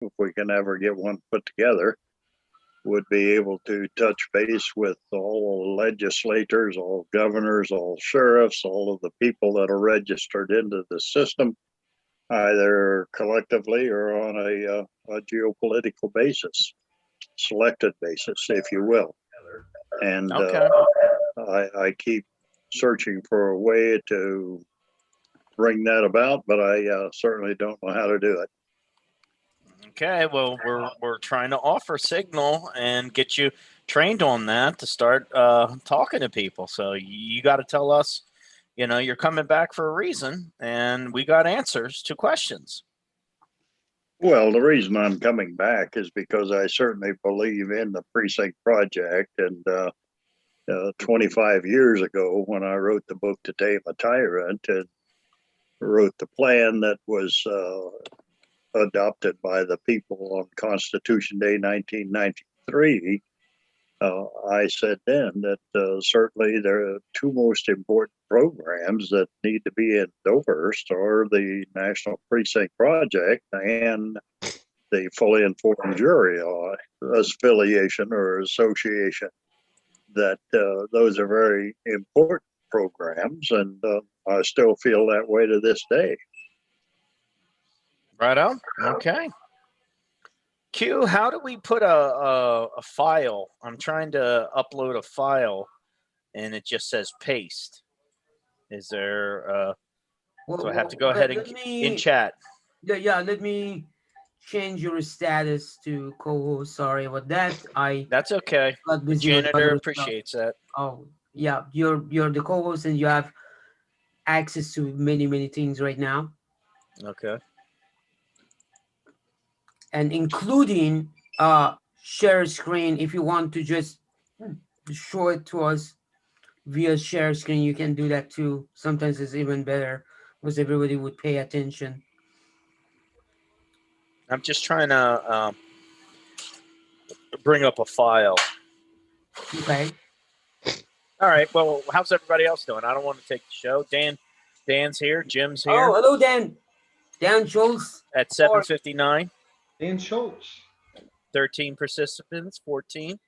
if we can ever get one put together, would be able to touch base with all legislators, all governors, all sheriffs, all of the people that are registered into the system, either collectively or on a geopolitical basis, selected basis, if you will. And Okay. I keep searching for a way to bring that about, but I certainly don't know how to do it. Okay, well, we're trying to offer Signal and get you trained on that to start talking to people. So you got to tell us, you're coming back for a reason, and we got answers to questions. Well, the reason I'm coming back is because I certainly believe in the Precinct project. And 25 years ago, when I wrote the book To Tame a Tyrant and wrote the plan that was adopted by the people on Constitution Day 1993, I said then that certainly the two most important programs that need to be endorsed are the National Precinct Project and the fully informed jury affiliation or association. That those are very important programs, and I still feel that way to this day. Right on. Okay. Q, how do we put a file? I'm trying to upload a file, and it just says paste. Is there? So I have to go ahead and in chat. Yeah, let me change your status to co-host. Sorry about that. That's okay. The janitor appreciates that. Oh yeah, you're the co-host and you have access to many things right now. Okay. And including share screen. If you want to just show it to us via share screen, you can do that too. Sometimes it's even better because everybody would pay attention. I'm just trying to bring up a file. Okay. All right. Well, how's everybody else doing? I don't want to take the show. Dan's here. Jim's here. Oh, hello, Dan. Dan Schultz. At 7:59. Dan Schultz. 13 participants. 14.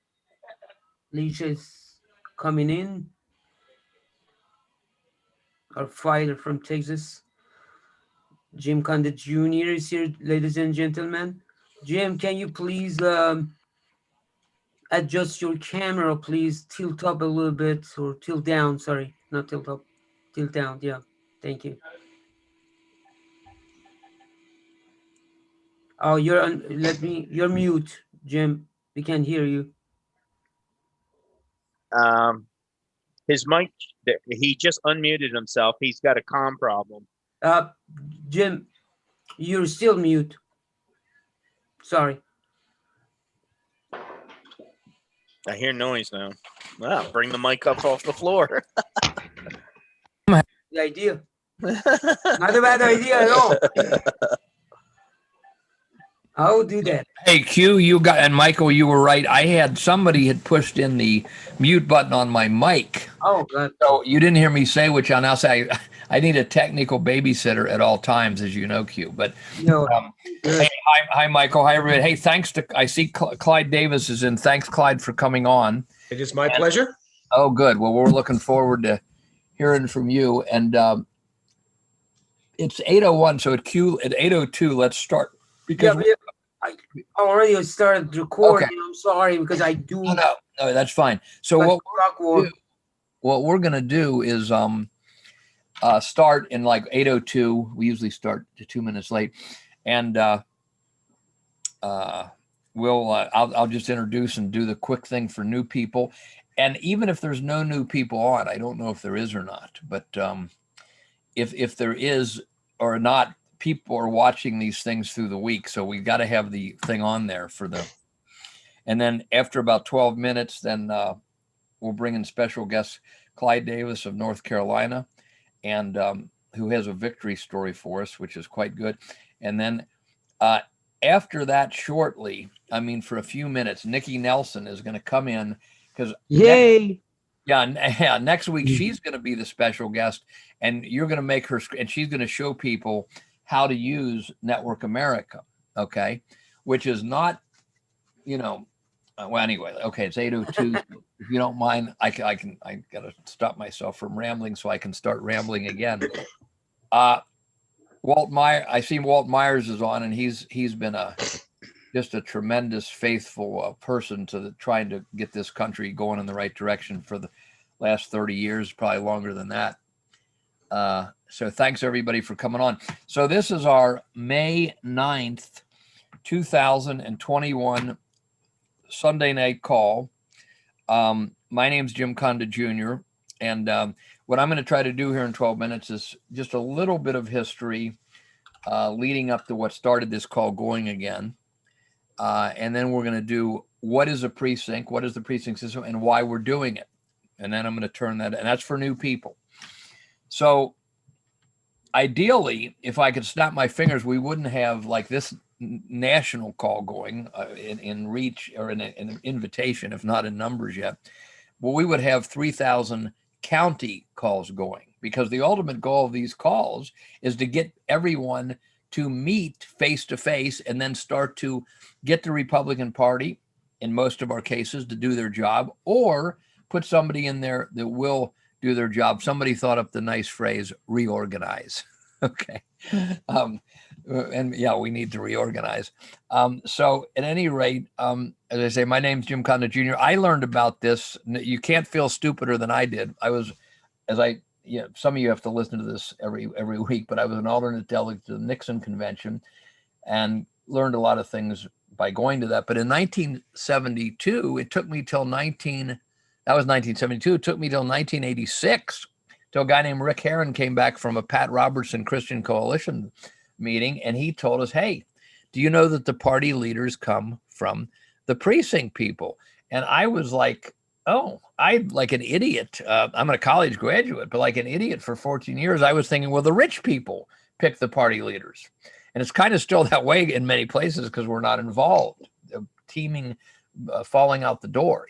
Leisha's coming in. Our fighter from Texas. Jim Condit Jr. is here, ladies and gentlemen. Jim, can you please adjust your camera, please? Tilt up a little bit, or tilt down. Sorry, not tilt up. Tilt down. Yeah, thank you. Oh, you're on. You're mute, Jim. We can't hear you. His mic. He just unmuted himself. He's got a comm problem. Jim, you're still mute. Sorry. I hear noise now. Wow, bring the mic up off the floor. The idea. Not a bad idea at all. I'll do that. Hey, Q, you got, and Michael, you were right. Somebody had pushed in the mute button on my mic. Oh, God. So you didn't hear me say, which I'll now say, I need a technical babysitter at all times, as you know, Q. But no. Hey, hi, Michael. Hi, everybody. Hey, thanks to, I see Clyde Davis is in. Thanks, Clyde, for coming on. It is my pleasure. Oh, good. Well, we're looking forward to hearing from you. And it's 8:01, so at 8:02, let's start. Because I already started recording. Okay. I'm sorry because I do. No, that's fine. So what we're gonna do is start in like 8:02. We usually start 2 minutes late, and I'll just introduce and do the quick thing for new people. And even if there's no new people on, I don't know if there is or not, but if there is or not. People are watching these things through the week, so we got to have the thing on there for them. And then after about 12 minutes, then we'll bring in special guest Clyde Davis of North Carolina, and who has a victory story for us, which is quite good. And then after that, shortly, I mean, for a few minutes, Nicky Nelson is going to come in because yay. Next week she's going to be the special guest, and you're going to make her, and she's going to show people how to use Network America. Okay. which is not, well, anyway, okay, it's 8:02. If you don't mind, I gotta stop myself from rambling so I can start rambling again. Walt Meyer, I see Walt Myers is on, and he's been just a tremendous, faithful person to trying to get this country going in the right direction for the last 30 years, probably longer than that. So thanks everybody for coming on. So this is our May 9th, 2021 Sunday night call. My name's Jim Conda Jr. And what I'm going to try to do here in 12 minutes is just a little bit of history leading up to what started this call going again. And then we're going to do what is a precinct, what is the precinct system, and why we're doing it. And then I'm going to turn that, and that's for new people. So ideally, if I could snap my fingers, we wouldn't have like this national call going in reach or in an invitation, if not in numbers yet. Well, we would have 3,000 county calls going, because the ultimate goal of these calls is to get everyone to meet face to face and then start to get the Republican Party, in most of our cases, to do their job, or put somebody in there that will do their job. Somebody thought up the nice phrase, reorganize. Okay. And yeah, we need to reorganize. So at any rate, as I say, my name's Jim Conda Jr. I learned about this. You can't feel stupider than I did. Some of you have to listen to this every week, but I was an alternate delegate to the Nixon convention and learned a lot of things by going to that. But in 1972, it took me till 1972. It took me till 1986 till a guy named Rick Herron came back from a Pat Robertson Christian Coalition meeting, and he told us, hey, do you know that the party leaders come from the precinct people? And I was like, oh, I'm like an idiot. I'm a college graduate, but like an idiot for 14 years, I was thinking, well, the rich people pick the party leaders. And it's kind of still that way in many places because we're not involved, teaming, falling out the door,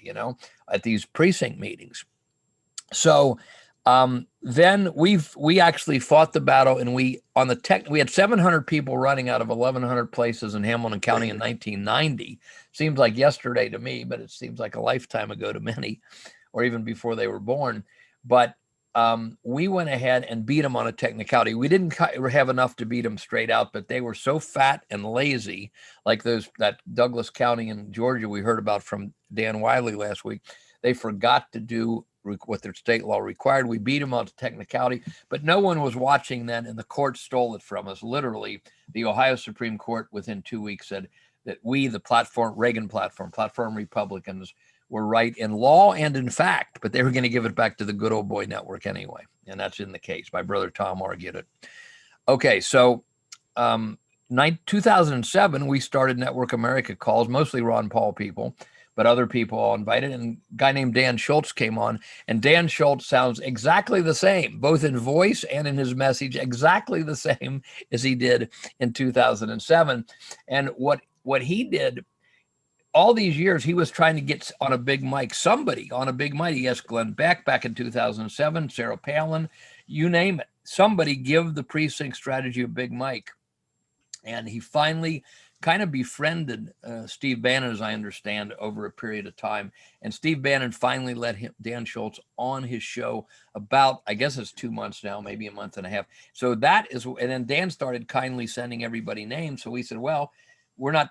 at these precinct meetings. So then we actually fought the battle, and we had 700 people running out of 1,100 places in Hamilton County in 1990. Seems like yesterday to me, but it seems like a lifetime ago to many, or even before they were born. But we went ahead and beat them on a technicality. We didn't have enough to beat them straight out, but they were so fat and lazy, like that Douglas County in Georgia we heard about from Dan Wiley last week. They forgot to do what their state law required. We beat them on technicality, but no one was watching then, and the court stole it from us. Literally, the Ohio Supreme Court within 2 weeks said that we, the Reagan platform Republicans, were right in law and in fact, but they were going to give it back to the good old boy network anyway. And that's in the case. My brother Tom argued it. Okay, so 2007, we started Network America calls, mostly Ron Paul people, but other people all invited. And a guy named Dan Schultz came on, and Dan Schultz sounds exactly the same, both in voice and in his message, exactly the same as he did in 2007. And what he did all these years, he was trying to get on a big mic, somebody on a big mic. He asked Glenn Beck back in 2007, Sarah Palin, you name it. Somebody give the precinct strategy a big mic. And he finally kind of befriended Steve Bannon, as I understand, over a period of time. And Steve Bannon finally let Dan Schultz on his show about, I guess it's 2 months now, maybe a month and a half. So that is, and then Dan started kindly sending everybody names. So we said, well, we're not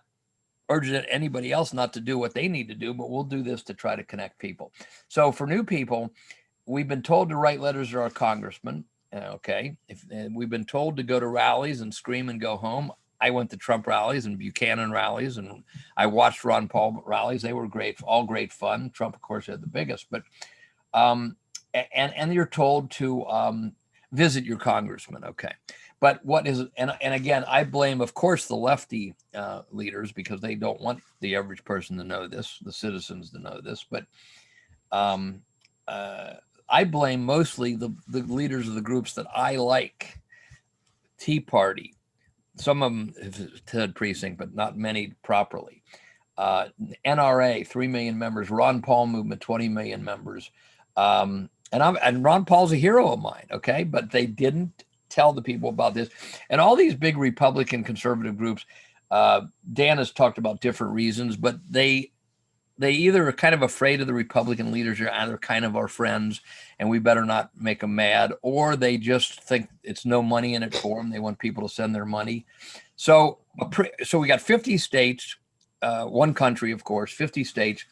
urging anybody else not to do what they need to do, but we'll do this to try to connect people. So for new people, we've been told to write letters to our congressman. Okay. We've been told to go to rallies and scream and go home. I went to Trump rallies and Buchanan rallies, and I watched Ron Paul rallies. They were great, all great fun. Trump, of course, had the biggest, but, and you're told to visit your congressman. Okay. But what is, and again, I blame, of course, the lefty leaders, because they don't want the average person to know this, the citizens to know this. But I blame mostly the leaders of the groups that I like. Tea Party, some of them have said precinct, but not many properly. NRA, 3 million members. Ron Paul movement, 20 million members. And Ron Paul's a hero of mine. Okay, but they didn't tell the people about this. And all these big Republican conservative groups, Dan has talked about different reasons, but they either are kind of afraid of the Republican leaders, or either kind of our friends, and we better not make them mad, or they just think it's no money in it for them. They want people to send their money. So we got 50 states, one country, of course, 50 states,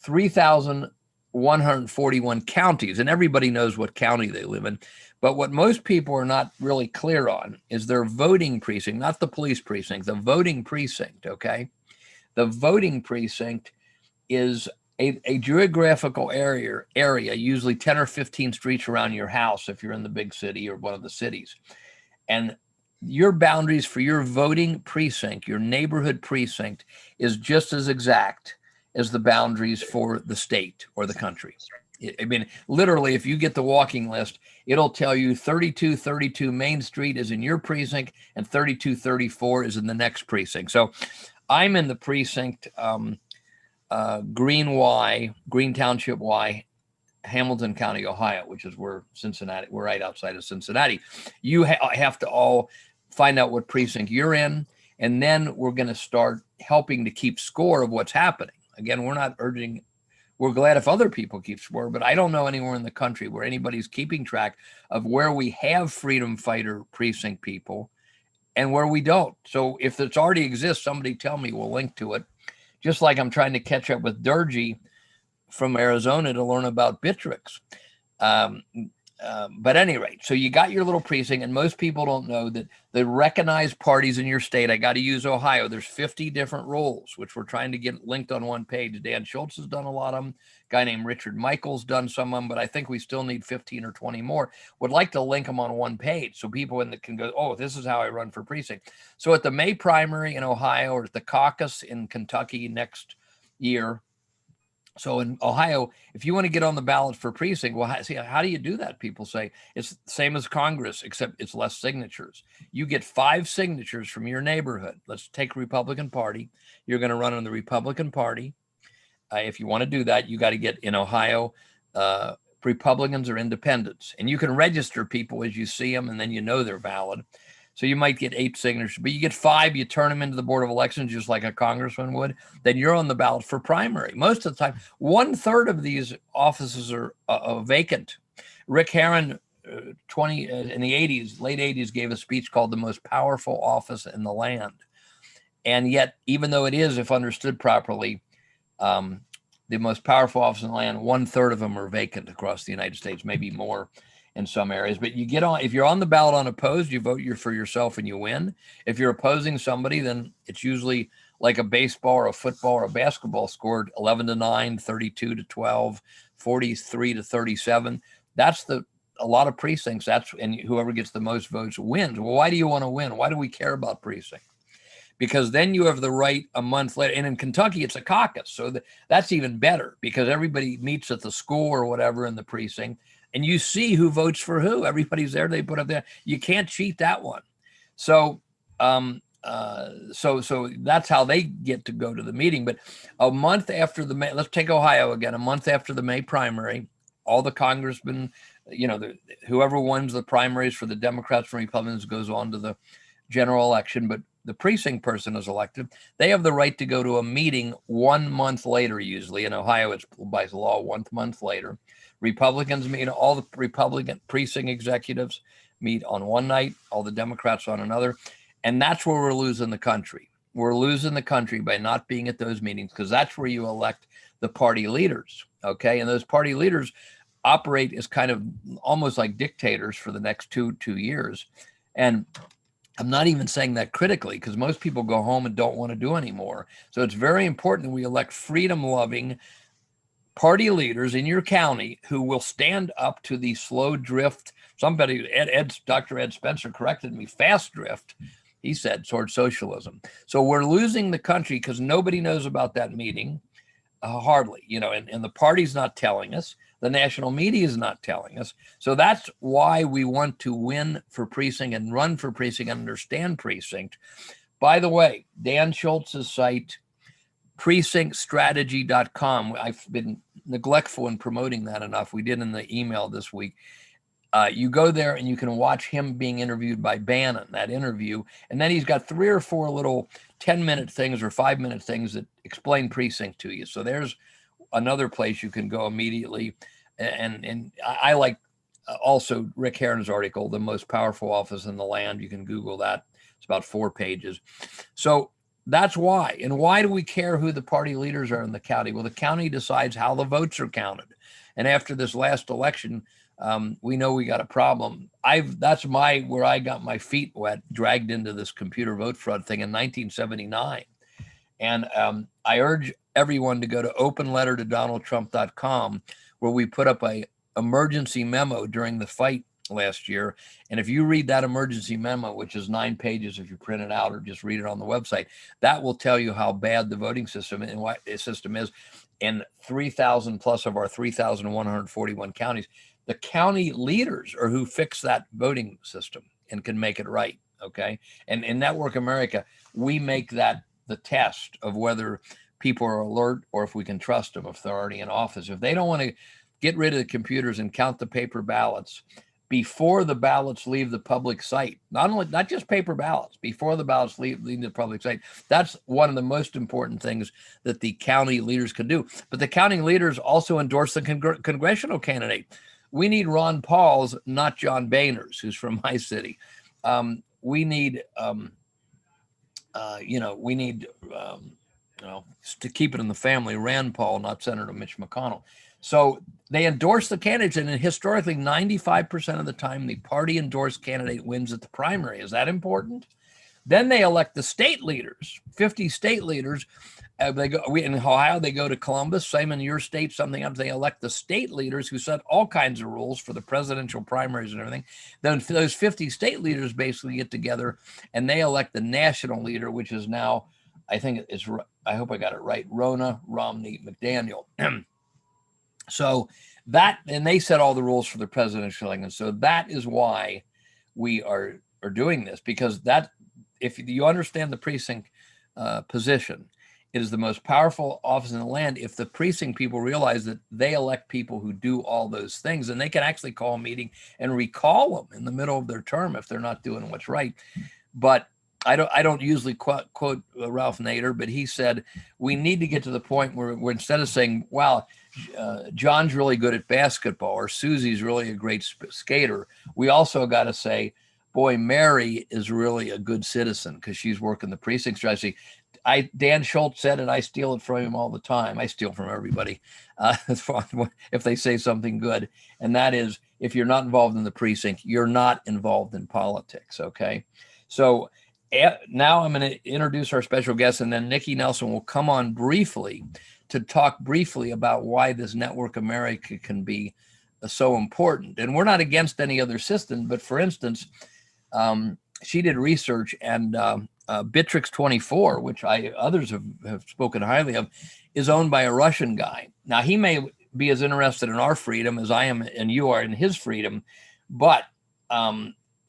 3,141 counties, and everybody knows what county they live in. But what most people are not really clear on is their voting precinct, not the police precinct, the voting precinct, okay? The voting precinct is a geographical area, usually 10 or 15 streets around your house if you're in the big city or one of the cities. And your boundaries for your voting precinct, your neighborhood precinct, is just as exact as the boundaries for the state or the country. I mean, literally, if you get the walking list, it'll tell you 3232 Main Street is in your precinct and 3234 is in the next precinct. So I'm in the precinct Green Township Y, Hamilton County, Ohio, which is where Cincinnati, we're right outside of Cincinnati. You have to all find out what precinct you're in, and then we're going to start helping to keep score of what's happening. Again, we're glad if other people keep score, but I don't know anywhere in the country where anybody's keeping track of where we have freedom fighter precinct people and where we don't. So if it's already exists, somebody tell me, we'll link to it. Just like I'm trying to catch up with Durgee from Arizona to learn about Bitrix. But at any rate, so you got your little precinct, and most people don't know that the recognized parties in your state, I got to use Ohio, there's 50 different roles, which we're trying to get linked on one page. Dan Schultz has done a lot of them. A guy named Richard Michael's done some of them, but I think we still need 15 or 20 more. Would like to link them on one page so people can go, oh, this is how I run for precinct. So at the May primary in Ohio, or at the caucus in Kentucky next year, so in Ohio, if you want to get on the ballot for precinct, well, how do you do that? People say it's the same as Congress, except it's less signatures. You get 5 signatures from your neighborhood. Let's take Republican Party. You're going to run on the Republican Party. If you want to do that, you got to get in Ohio, Republicans or independents. And you can register people as you see them, and then you know they're valid. So you might get 8 signatures, but you get 5, you turn them into the Board of Elections just like a congressman would, then you're on the ballot for primary. Most of the time, 1/3 of these offices are vacant. Rick Herron, in the 80s, late 80s, gave a speech called The Most Powerful Office in the Land. And yet, even though it is, if understood properly, the most powerful office in the land, 1/3 of them are vacant across the United States, maybe more in some areas. But you get on, if you're on the ballot unopposed, you vote for yourself and you win. If you're opposing somebody, then it's usually like a baseball or a football or a basketball scored 11-9, 32-12, 43-37. That's a lot of precincts. And whoever gets the most votes wins. Well, why do you want to win? Why do we care about precinct? Because then you have the right a month later. And in Kentucky, it's a caucus. So that's even better, because everybody meets at the school or whatever in the precinct, and you see who votes for who. Everybody's there. They put up there. You can't cheat that one. So, so that's how they get to go to the meeting. But a month after the May, let's take Ohio again. A month after the May primary, all the congressmen, whoever wins the primaries for the Democrats and Republicans goes on to the general election. But the precinct person is elected. They have the right to go to a meeting 1 month later. Usually in Ohio, it's by law 1 month later. Republicans meet, all the Republican precinct executives meet on one night, all the Democrats on another. And that's where we're losing the country. We're losing the country by not being at those meetings, because that's where you elect the party leaders. Okay. And those party leaders operate as kind of almost like dictators for the next two years. And I'm not even saying that critically, because most people go home and don't want to do anymore. So it's very important that we elect freedom-loving party leaders in your county who will stand up to the slow drift. Somebody, Dr. Ed Spencer corrected me, fast drift, he said, towards socialism. So we're losing the country because nobody knows about that meeting, hardly, and the party's not telling us. The national media is not telling us. So that's why we want to win for precinct and run for precinct and understand precinct. By the way, Dan Schultz's site, precinctstrategy.com. I've been neglectful in promoting that enough. We did in the email this week. You go there and you can watch him being interviewed by Bannon, that interview. And then he's got 3 or 4 little 10-minute things or 5-minute things that explain Precinct to you. So there's another place you can go immediately. And I like also Rick Herron's article, The Most Powerful Office in the Land. You can Google that. It's about 4 pages. So that's why. And why do we care who the party leaders are in the county? Well, the county decides how the votes are counted. And after this last election, we know we got a problem. That's where I got my feet wet, dragged into this computer vote fraud thing in 1979. And I urge everyone to go to openlettertodonaldtrump.com, where we put up a emergency memo during the fight last year. And if you read that emergency memo, which is 9 pages if you print it out or just read it on the website, that will tell you how bad the voting system and what the system is in 3,000 plus of our 3,141 counties. The county leaders are who fix that voting system and can make it right. Okay. And in Network America, we make that the test of whether people are alert or if we can trust them if they're already in office. If they don't want to get rid of the computers and count the paper ballots before the ballots leave the public site, not just paper ballots, before the ballots leave the public site, that's one of the most important things that the county leaders can do. But the county leaders also endorse the congressional candidate. We need Ron Paul's, not John Boehner's, who's from my city. We need, to keep it in the family, Rand Paul, not Senator Mitch McConnell. So they endorse the candidates, and historically, 95% of the time, the party endorsed candidate wins at the primary. Is that important? Then they elect the state leaders, 50 state leaders. In Ohio, they go to Columbus, same in your state, something else. They elect the state leaders who set all kinds of rules for the presidential primaries and everything. Then those 50 state leaders basically get together and they elect the national leader, which is now, I hope I got it right, Ronna Romney McDaniel. So that, and they set all the rules for the presidential election. So that is why we are doing this, because that, if you understand the precinct position, it is the most powerful office in the land. If the precinct people realize that they elect people who do all those things, and they can actually call a meeting and recall them in the middle of their term if they're not doing what's right. But I don't usually quote Ralph Nader, but he said we need to get to the point where instead of saying, wow, John's really good at basketball or Susie's really a great skater, we also got to say, boy, Mary is really a good citizen because she's working the precinct strategy. Dan Schultz said it. I steal it from him all the time. I steal from everybody if they say something good. And that is, if you're not involved in the precinct, you're not involved in politics. Okay. So now I'm going to introduce our special guest, and then Nicky Nelson will come on briefly to talk briefly about why this Network America can be so important. And we're not against any other system, but for instance, she did research, and Bitrix 24, which others have spoken highly of, is owned by a Russian guy. Now, he may be as interested in our freedom as I am and you are in his freedom, but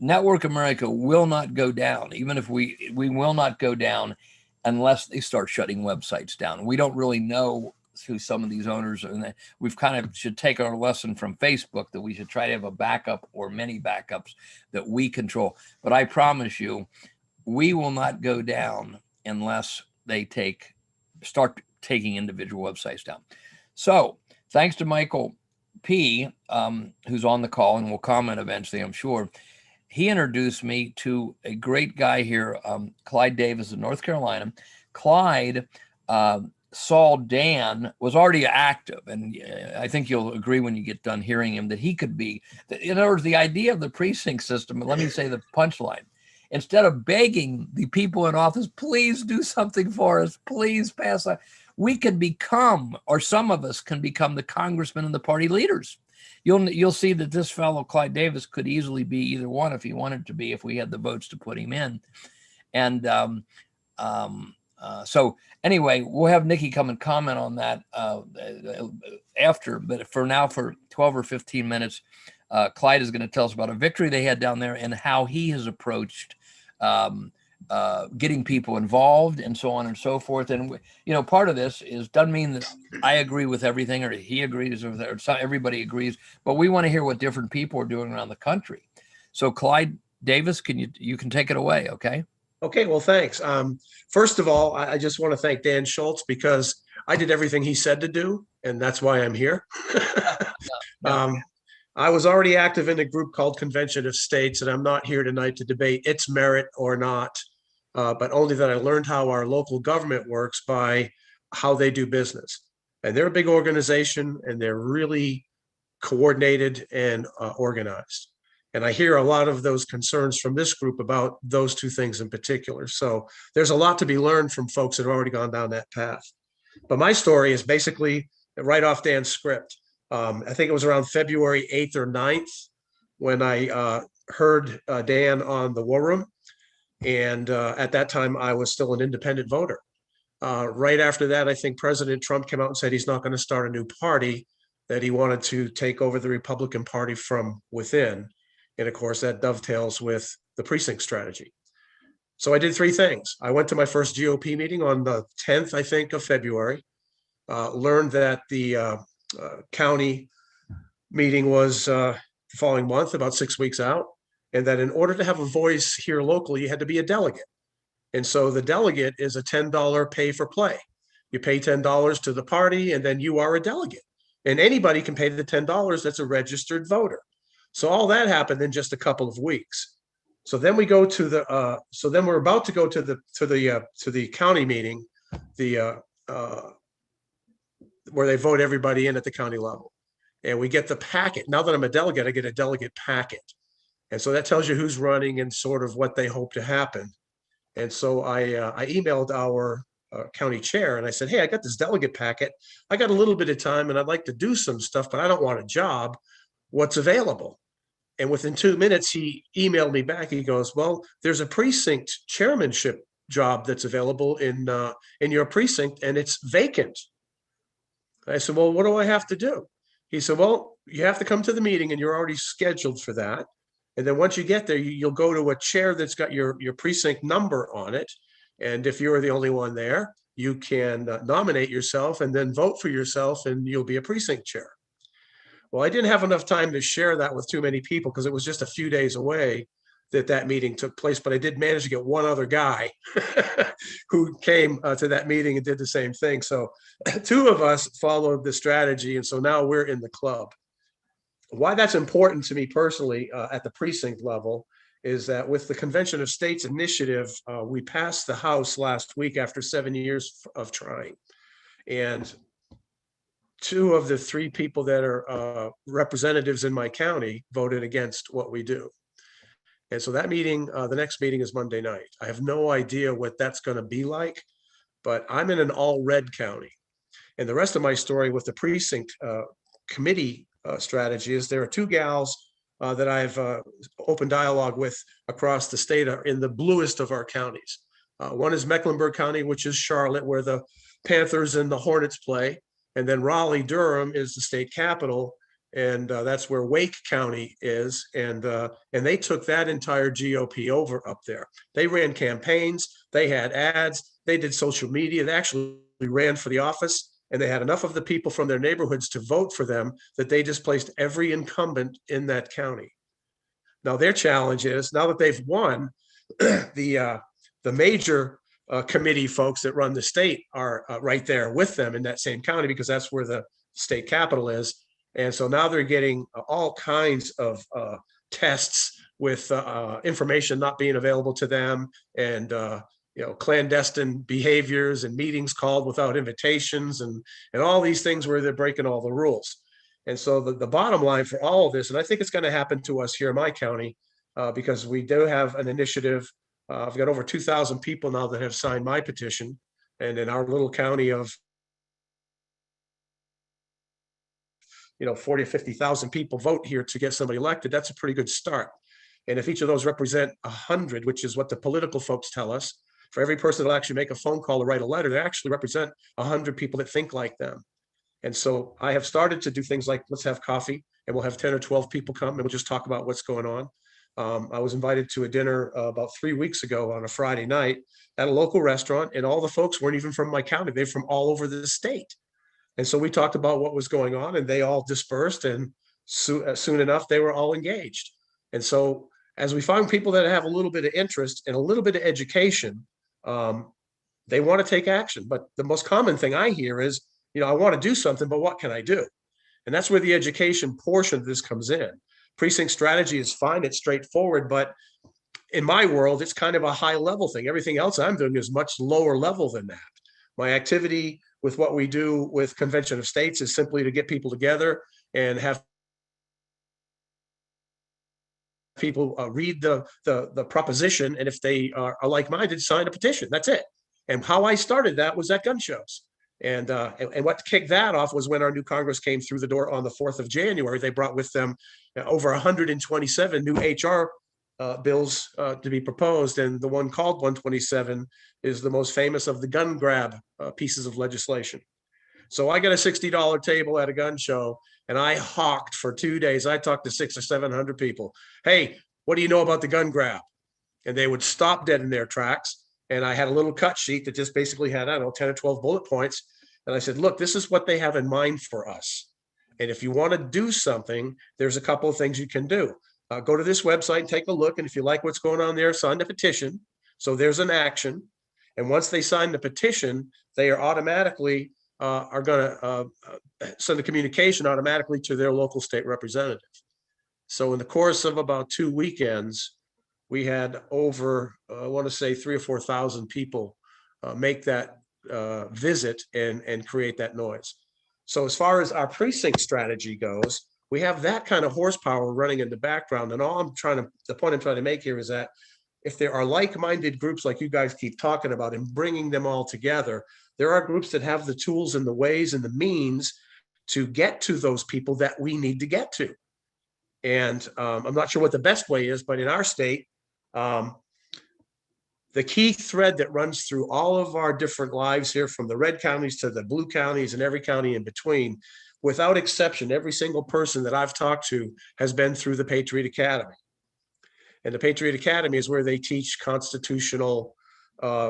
Network America will not go down, even if we will not go down unless they start shutting websites down. We don't really know who some of these owners are. And we've kind of should take our lesson from Facebook that we should try to have a backup or many backups that we control. But I promise you, we will not go down unless they start taking individual websites down. So thanks to Michael P., who's on the call and will comment eventually, I'm sure. He introduced me to a great guy here, Clyde Davis of North Carolina. Clyde saw Dan was already active, and I think you'll agree when you get done hearing him that he could be. In other words, the idea of the precinct system, let me say the punchline. Instead of begging the people in office, please do something for us, please pass on, we can become, or some of us can become, the congressmen and the party leaders. You'll see that this fellow, Clyde Davis, could easily be either one if he wanted to be, if we had the votes to put him in. And so anyway, we'll have Nicky come and comment on that after. But for now, for 12 or 15 minutes, Clyde is going to tell us about a victory they had down there and how he has approached getting people involved and so on and so forth. And, part of this doesn't mean that I agree with everything or he agrees or everybody agrees, but we want to hear what different people are doing around the country. So Clyde Davis, you can take it away. Okay. Okay, well, thanks. First of all, I just want to thank Dan Schultz because I did everything he said to do, and that's why I'm here. I was already active in a group called Convention of States, and I'm not here tonight to debate its merit or not, but only that I learned how our local government works by how they do business. And they're a big organization, and they're really coordinated and organized. And I hear a lot of those concerns from this group about those two things in particular. So there's a lot to be learned from folks that have already gone down that path. But my story is basically right off Dan's script. I think it was around February 8th or 9th when I heard Dan on the War Room. And at that time, I was still an independent voter. Right after that, I think President Trump came out and said he's not going to start a new party, that he wanted to take over the Republican Party from within. And of course, that dovetails with the precinct strategy. So I did three things. I went to my first GOP meeting on the 10th, I think, of February, learned that the county meeting was the following month, about 6 weeks out, and that in order to have a voice here locally, you had to be a delegate. And so the delegate is a $10 pay for play. You pay $10 to the party, and then you are a delegate. And anybody can pay the $10 that's a registered voter. So all that happened in just a couple of weeks. So then we go to the. So then we're about to go to the county meeting, where they vote everybody in at the county level, and we get the packet. Now that I'm a delegate, I get a delegate packet, and so that tells you who's running and sort of what they hope to happen. And so I emailed our county chair and I said, "Hey, I got this delegate packet. I got a little bit of time, and I'd like to do some stuff, but I don't want a job. What's available?" And within 2 minutes, he emailed me back. He goes, "Well, there's a precinct chairmanship job that's available in your precinct, and it's vacant." I said, "Well, what do I have to do?" He said, "Well, you have to come to the meeting, and you're already scheduled for that. And then once you get there, you'll go to a chair that's got your precinct number on it. And if you're the only one there, you can nominate yourself and then vote for yourself, and you'll be a precinct chair." Well, I didn't have enough time to share that with too many people because it was just a few days away that meeting took place. But I did manage to get one other guy who came to that meeting and did the same thing. So two of us followed the strategy. And so now we're in the club. Why that's important to me personally at the precinct level is that with the Convention of States initiative, we passed the House last week after 7 years of trying. And two of the three people that are representatives in my county voted against what we do. And so that meeting, the next meeting is Monday night. I have no idea what that's going to be like, but I'm in an all red county. And the rest of my story with the precinct committee strategy is there are two gals that I've open dialogue with across the state in the bluest of our counties. One is Mecklenburg County, which is Charlotte, where the Panthers and the Hornets play. And then Raleigh-Durham is the state capital, and that's where Wake County is. And they took that entire GOP over up there. They ran campaigns, they had ads, they did social media, they actually ran for the office, and they had enough of the people from their neighborhoods to vote for them that they displaced every incumbent in that county. Now their challenge is, now that they've won, the major committee folks that run the state are right there with them in that same county because that's where the state capital is. And so now they're getting all kinds of tests with information not being available to them, and clandestine behaviors and meetings called without invitations and all these things where they're breaking all the rules. And so the bottom line for all of this, and I think it's going to happen to us here in my county because we do have an initiative. I've got over 2,000 people now that have signed my petition. And in our little county of 40 or 50,000 people vote here to get somebody elected, that's a pretty good start. And if each of those represent 100, which is what the political folks tell us, for every person that'll actually make a phone call or write a letter, they actually represent 100 people that think like them. And so I have started to do things like, let's have coffee, and we'll have 10 or 12 people come and we'll just talk about what's going on. I was invited to a dinner about 3 weeks ago on a Friday night at a local restaurant, and all the folks weren't even from my county. They're from all over the state. And so we talked about what was going on, and they all dispersed, and soon enough, they were all engaged. And so as we find people that have a little bit of interest and a little bit of education, they want to take action. But the most common thing I hear is, I want to do something, but what can I do? And that's where the education portion of this comes in. Precinct strategy is fine. It's straightforward, but in my world, it's kind of a high level thing. Everything else I'm doing is much lower level than that. My activity with what we do with Convention of States is simply to get people together and have people read the proposition, and if they are like-minded, sign a petition. That's it. And how I started that was at gun shows. And what kicked that off was when our new Congress came through the door on the 4th of January. They brought with them over 127 new HR bills to be proposed. And the one called 127 is the most famous of the gun grab pieces of legislation. So I got a $60 table at a gun show, and I hawked for 2 days. I talked to 600 or 700 people. Hey, what do you know about the gun grab? And they would stop dead in their tracks. And I had a little cut sheet that just basically had, 10 or 12 bullet points. And I said, look, this is what they have in mind for us. And if you want to do something, there's a couple of things you can do. Go to this website and take a look. And if you like what's going on there, sign the petition. So there's an action. And once they sign the petition, they are automatically are going to send a communication automatically to their local state representative. So in the course of about 2 weekends, we had over, I want to say 3,000 or 4,000 people make that visit and create that noise. So as far as our precinct strategy goes, we have that kind of horsepower running in the background. And the point I'm trying to make here is that if there are like-minded groups like you guys keep talking about and bringing them all together, there are groups that have the tools and the ways and the means to get to those people that we need to get to. And I'm not sure what the best way is, but in our state, the key thread that runs through all of our different lives here, from the red counties to the blue counties and every county in between, without exception, every single person that I've talked to has been through the Patriot Academy. And the Patriot Academy is where they teach constitutional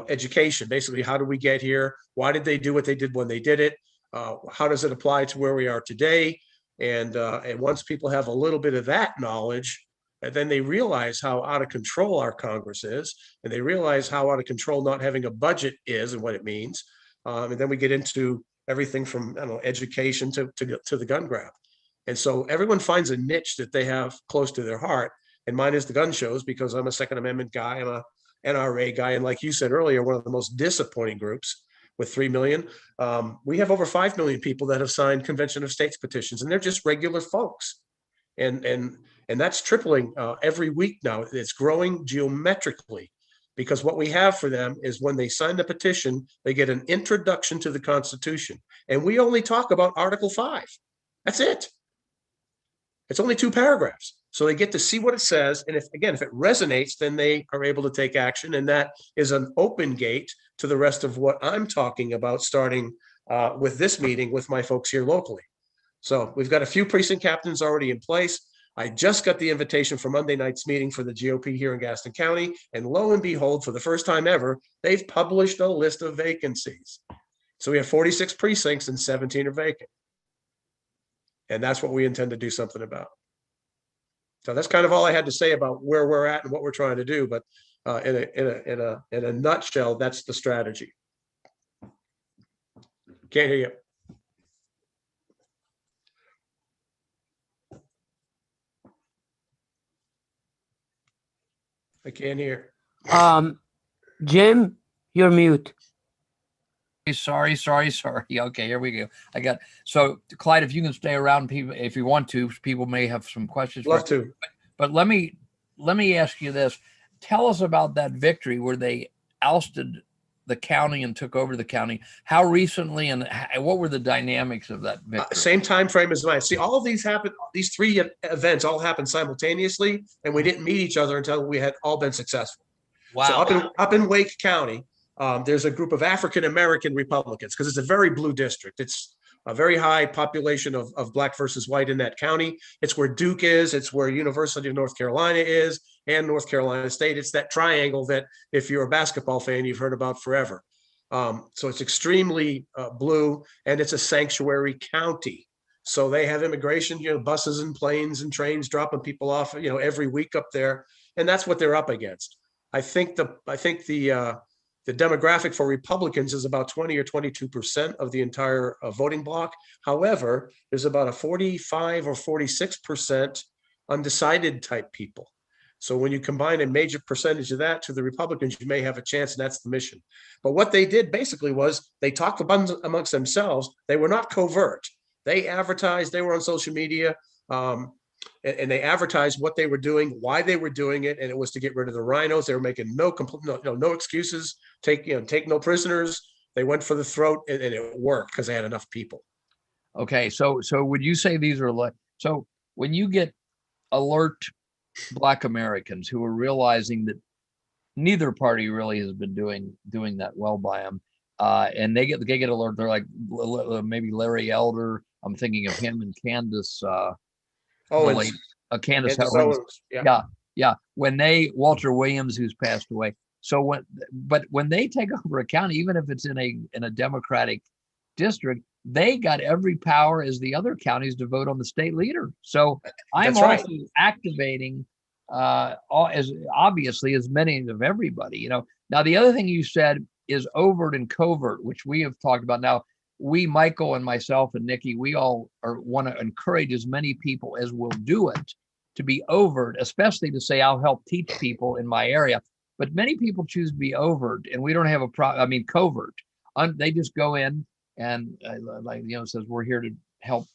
education. Basically, how did we get here? Why did they do what they did when they did it? How does it apply to where we are today? And once people have a little bit of that knowledge, and then they realize how out of control our Congress is, and they realize how out of control not having a budget is and what it means. And then we get into everything from education to the gun grab. And so everyone finds a niche that they have close to their heart. And mine is the gun shows, because I'm a Second Amendment guy, I'm a NRA guy. And like you said earlier, one of the most disappointing groups with 3 million. We have over 5 million people that have signed Convention of States petitions, and they're just regular folks. And that's tripling every week now. It's growing geometrically, because what we have for them is when they sign the petition, they get an introduction to the Constitution. And we only talk about Article 5. That's it. It's only 2 paragraphs. So they get to see what it says. And if it resonates, then they are able to take action. And that is an open gate to the rest of what I'm talking about, starting with this meeting with my folks here locally. So we've got a few precinct captains already in place. I just got the invitation for Monday night's meeting for the GOP here in Gaston County. And lo and behold, for the first time ever, they've published a list of vacancies. So we have 46 precincts and 17 are vacant. And that's what we intend to do something about. So that's kind of all I had to say about where we're at and what we're trying to do. But in a nutshell, that's the strategy. Can't hear you. I can't hear. Jim, you're mute. Sorry. Okay, here we go. So Clyde, if you can stay around, people, if you want to, people may have some questions. Love to. But let me ask you this. Tell us about that victory where they ousted the county and took over the county. How recently, and what were the dynamics of that victory? Same time frame as mine. See, all of these happened. These 3 events all happened simultaneously, and we didn't meet each other until we had all been successful. Wow. So up in Wake County, there's a group of African American Republicans, because it's a very blue district. It's a very high population of black versus white in that county. It's where Duke is, it's where University of North Carolina is, and North Carolina State. It's that triangle that if you're a basketball fan, you've heard about forever. So it's extremely blue, and it's a sanctuary county. So they have immigration, buses and planes and trains dropping people off, every week up there, and that's what they're up against. I think the demographic for Republicans is about 20 or 22% of the entire voting bloc. However, there's about a 45 or 46% undecided type people. So when you combine a major percentage of that to the Republicans, you may have a chance, and that's the mission. But what they did basically was they talked amongst themselves. They were not covert. They advertised, they were on social media, and they advertised what they were doing, why they were doing it, and it was to get rid of the rhinos. They were making no excuses, take no prisoners. They went for the throat, and it worked because they had enough people. Okay, so would you say these are like, so when you get alert Black Americans who are realizing that neither party really has been doing that well by them, and they get alert, they're like maybe Larry Elder. I'm thinking of him and Candace. Candace Owens. Yeah. When Walter Williams, who's passed away. So when they take over a county, even if it's in a Democratic district, they got every power as the other counties to vote on the state leader. So I'm also activating as obviously as many of everybody. Now the other thing you said is overt and covert, which we have talked about. Now we, Michael and myself and Nikki, we all want to encourage as many people as will do it to be overt, especially to say I'll help teach people in my area. But many people choose to be overt, and we don't have a problem. I mean, covert. They just go in and says we're here to help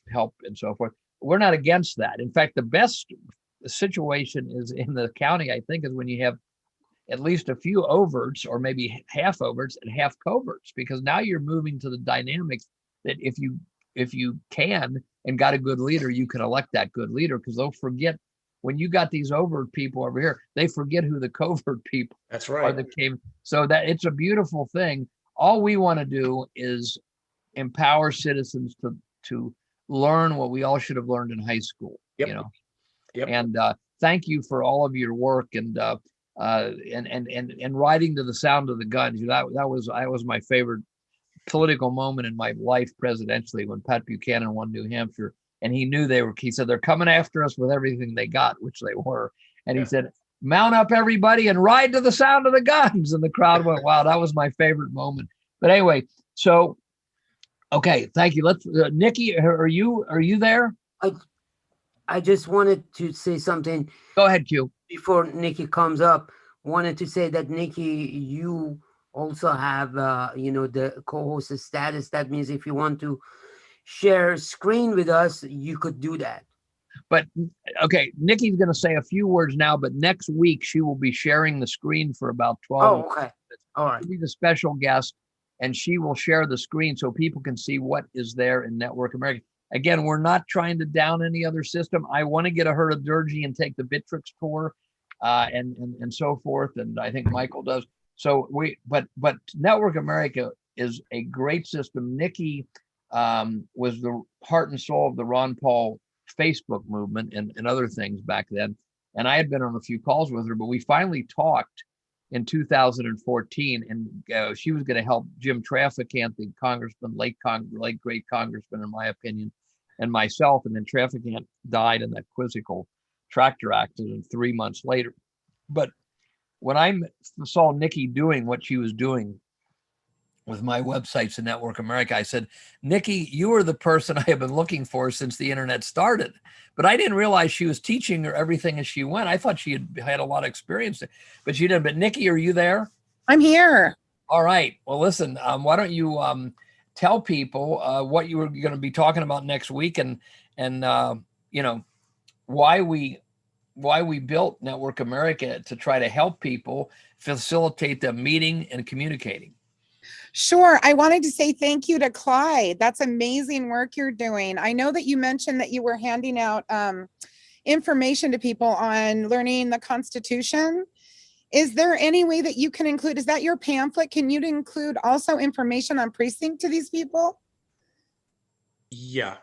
and so forth. We're not against that. In fact, the best situation is in the county, I think, is when you have at least a few overts, or maybe half overts and half coverts, because now you're moving to the dynamics that if you can and got a good leader, you can elect that good leader, because they'll forget when you got these overt people over here, they forget who the covert people That's are right. that came. So that it's a beautiful thing. All we want to do is empower citizens to learn what we all should have learned in high school. Yep. And thank you for all of your work and riding to the sound of the guns. That was my favorite political moment in my life presidentially, when Pat Buchanan won New Hampshire, and he said they're coming after us with everything they got, which they were. And he said, mount up everybody and ride to the sound of the guns. And the crowd went, wow, that was my favorite moment. But anyway, so, okay, thank you. Let's, Nikki, are you there? I just wanted to say something. Go ahead, Q. Before Nikki comes up, wanted to say that Nikki, you also have, the co-host status. That means if you want to share screen with us, you could do that. But okay, Nikki's going to say a few words now, but next week she will be sharing the screen for about 12 minutes. Okay. All right. She'll be the special guest, and she will share the screen so people can see what is there in Network America. Again, we're not trying to down any other system. I want to get a Hertadergy and take the Bitrix tour and so forth. And I think Michael does. So but Network America is a great system. Nikki was the heart and soul of the Ron Paul Facebook movement and other things back then. And I had been on a few calls with her, but we finally talked in 2014, and she was going to help Jim Trafficant, the congressman, late great congressman, in my opinion, and myself. And then Trafficant died in that quizzical tractor accident 3 months later. But when I saw Nikki doing what she was doing with my websites in Network America, I said, Nikki, you are the person I have been looking for since the internet started. But I didn't realize she was teaching her everything as she went. I thought she had a lot of experience, but she didn't. But Nikki, are you there? I'm here. All right. Well, listen, why don't you tell people what you were going to be talking about next week, and why we built Network America to try to help people facilitate them meeting and communicating. Sure. I wanted to say thank you to Clyde. That's amazing work you're doing. I know that you mentioned that you were handing out information to people on learning the Constitution. Is there any way that you can include, is that your pamphlet? Can you include also information on Precinct to these people? Yeah.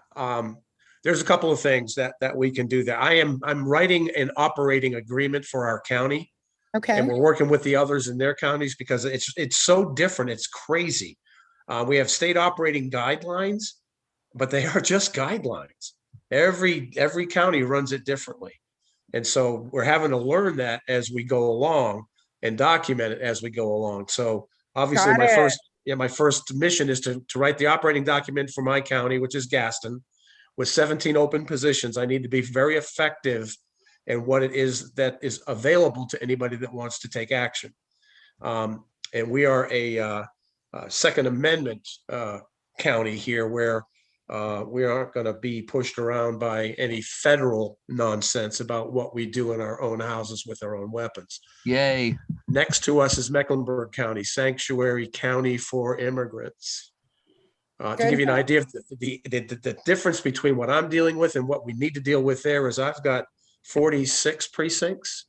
There's a couple of things that we can do there. I'm writing an operating agreement for our county, Okay. and we're working with the others in their counties because it's so different. It's crazy. We have state operating guidelines, but they are just guidelines. Every county runs it differently. And so we're having to learn that as we go along and document it as we go along. So obviously Got it. my first mission is to write the operating document for my county, which is Gaston, with 17 open positions. I need to be very effective in what it is that is available to anybody that wants to take action. And we are a Second Amendment county here where we aren't going to be pushed around by any federal nonsense about what we do in our own houses with our own weapons. Yay. Next to us is Mecklenburg County, sanctuary county for immigrants. To give you an idea of the difference between what I'm dealing with and what we need to deal with there is I've got 46 precincts.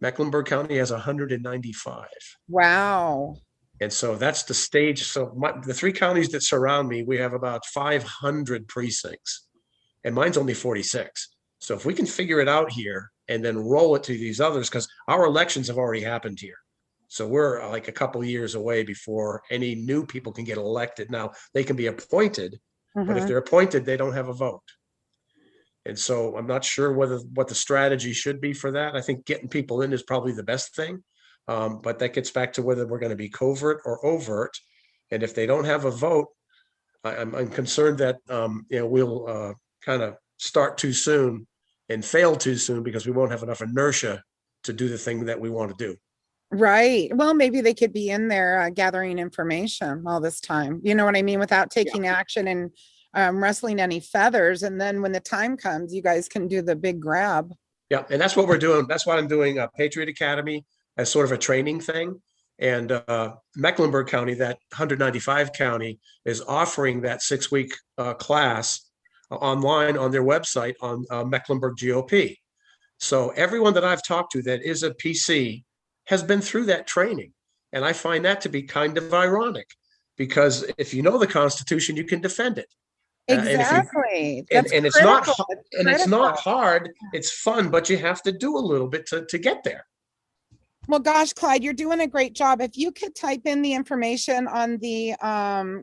Mecklenburg County has 195. Wow. And so that's the stage. So the 3 counties that surround me, we have about 500 precincts, and mine's only 46. So if we can figure it out here and then roll it to these others, because our elections have already happened here. So we're like a couple years away before any new people can get elected. Now they can be appointed, but if they're appointed, they don't have a vote. And so I'm not sure what the strategy should be for that. I think getting people in is probably the best thing. But that gets back to whether we're going to be covert or overt. And if they don't have a vote, I'm concerned that we'll kind of start too soon and fail too soon because we won't have enough inertia to do the thing that we want to do. Right. Well, maybe they could be in there gathering information all this time. You know what I mean? Without taking action and wrestling any feathers. And then when the time comes, you guys can do the big grab. Yeah. And that's what we're doing. That's why I'm doing Patriot Academy as sort of a training thing. And Mecklenburg County, that 195 county, is offering that 6-week class online on their website on Mecklenburg GOP. So everyone that I've talked to that is a PC has been through that training. And I find that to be kind of ironic because if you know the Constitution, you can defend it. Exactly. And it's not hard. It's fun, but you have to do a little bit to get there. Well, gosh, Clyde, you're doing a great job. If you could type in the information on the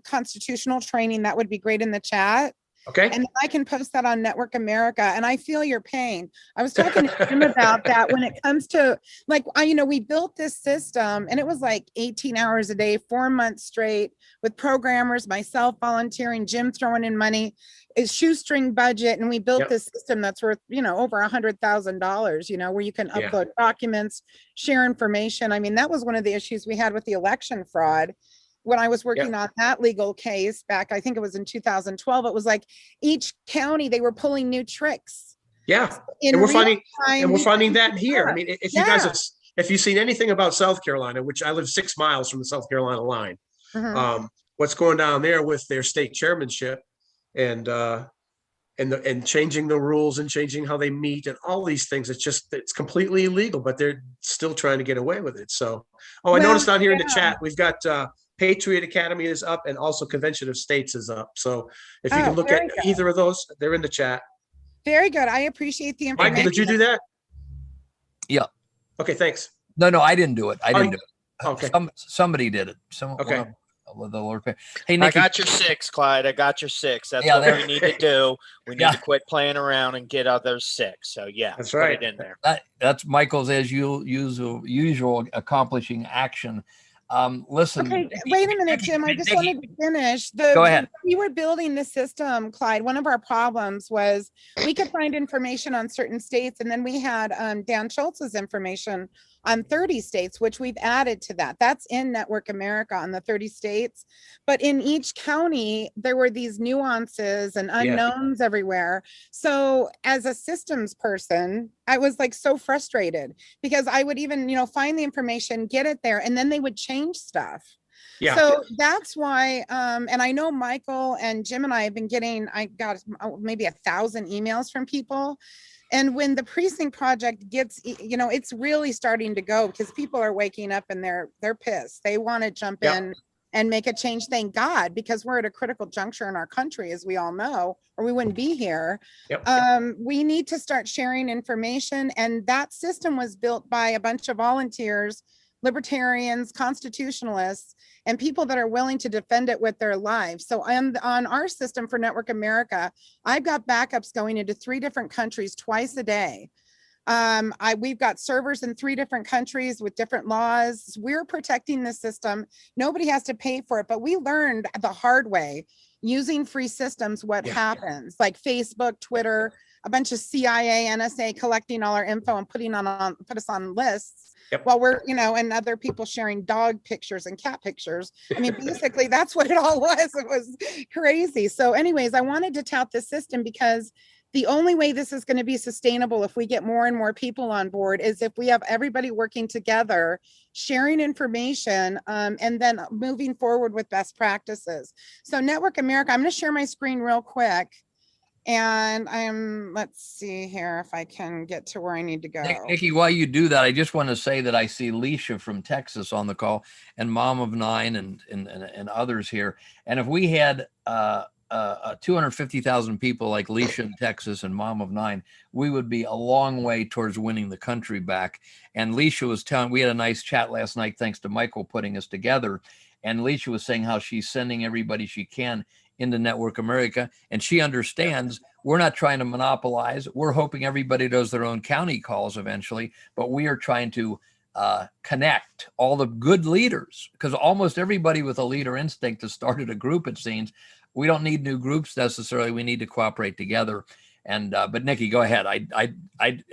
constitutional training, that would be great in the chat. Okay. And I can post that on Network America. And I feel your pain. I was talking to Jim about that when it comes to we built this system and it was like 18 hours a day, 4 months straight with programmers, myself volunteering, Jim throwing in money, a shoestring budget. And we built this system that's worth, over $100,000, where you can upload documents, share information. I mean, that was one of the issues we had with the election fraud. When I was working on that legal case back, I think it was in 2012, it was like each county, they were pulling new tricks. Yeah. And we're finding that here. I mean, if you've seen anything about South Carolina, which I live 6 miles from the South Carolina line, what's going down there with their state chairmanship and changing the rules and changing how they meet and all these things. It's completely illegal, but they're still trying to get away with it. So, I noticed down here in the chat, we've got, Patriot Academy is up and also Convention of States is up. So if you can look at either of those, they're in the chat. Very good. I appreciate the information. Michael, did you do that? Yeah. Okay, thanks. No, I didn't do it. I didn't do it. Okay. Somebody did it. Okay. The Lord. Hey, Nicky, I got your 6, Clyde. I got your 6. That's what we need to do. We need to quit playing around and get others 6. So that's right. Put it in there. That's Michael's as usual accomplishing action. Listen. Okay, wait a minute, Jim. I just wanted to finish. Go ahead. We were building the system, Clyde. One of our problems was we could find information on certain states, and then we had Dan Schultz's information on 30 states, which we've added to that. That's in Network America on the 30 states. But in each county, there were these nuances and unknowns everywhere. So as a systems person, I was like so frustrated because I would even, find the information, get it there, and then they would change stuff. Yeah. So that's why, and I know Michael and Jim and I have been I got maybe 1,000 emails from people. And when the Precinct project gets, it's really starting to go because people are waking up and they're pissed. They want to jump in and make a change. Thank God, because we're at a critical juncture in our country, as we all know, or we wouldn't be here. Yep. We need to start sharing information, and that system was built by a bunch of volunteers, libertarians, constitutionalists, and people that are willing to defend it with their lives. So on our system for Network America, I've got backups going into 3 different countries twice a day. We've got servers in 3 different countries with different laws. We're protecting the system. Nobody has to pay for it, but we learned the hard way using free systems what happens, like Facebook, Twitter, a bunch of CIA, NSA collecting all our info and put us on lists while we're, and other people sharing dog pictures and cat pictures. I mean, basically that's what it all was. It was crazy. So anyways, I wanted to tout the system because the only way this is going to be sustainable if we get more and more people on board is if we have everybody working together, sharing information, and then moving forward with best practices. So Network America, I'm going to share my screen real quick. And let's see here if I can get to where I need to go. Nikki, while you do that, I just want to say that I see Leisha from Texas on the call and Mom of 9 and others here. And if we had 250,000 people like Leisha in Texas and Mom of 9, we would be a long way towards winning the country back. And Leisha was telling, we had a nice chat last night, thanks to Michael putting us together. And Leisha was saying how she's sending everybody she can into Network America. And she understands we're not trying to monopolize. We're hoping everybody does their own county calls eventually, but we are trying to connect all the good leaders, because almost everybody with a leader instinct has started a group, it seems. We don't need new groups necessarily. We need to cooperate together. And but Nikki, go ahead. I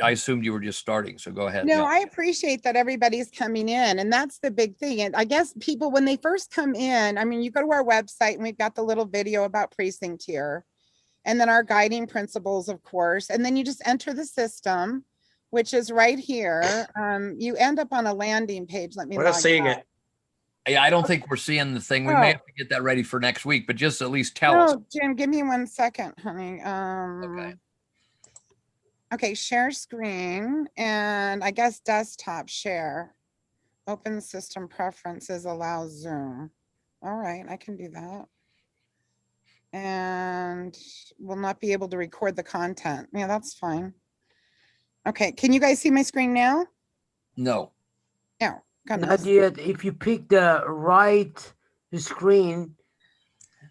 assumed you were just starting, so go ahead. No, I appreciate that everybody's coming in, and that's the big thing. And I guess people, when they first come in, I mean, you go to our website and we've got the little video about Precinct here, and then our guiding principles, of course, and then you just enter the system, which is right here. You end up on a landing page. Let me. We're not seeing it. Yeah, I don't think we're seeing the thing. We may have to get that ready for next week, but just at least tell us. Jim, give me 1 second, honey. Okay. Okay, share screen, and I guess desktop share. Open system preferences, allow Zoom. All right, I can do that. And will not be able to record the content. Yeah, that's fine. Okay, can you guys see my screen now? No. No. Nadia, if you pick the right screen,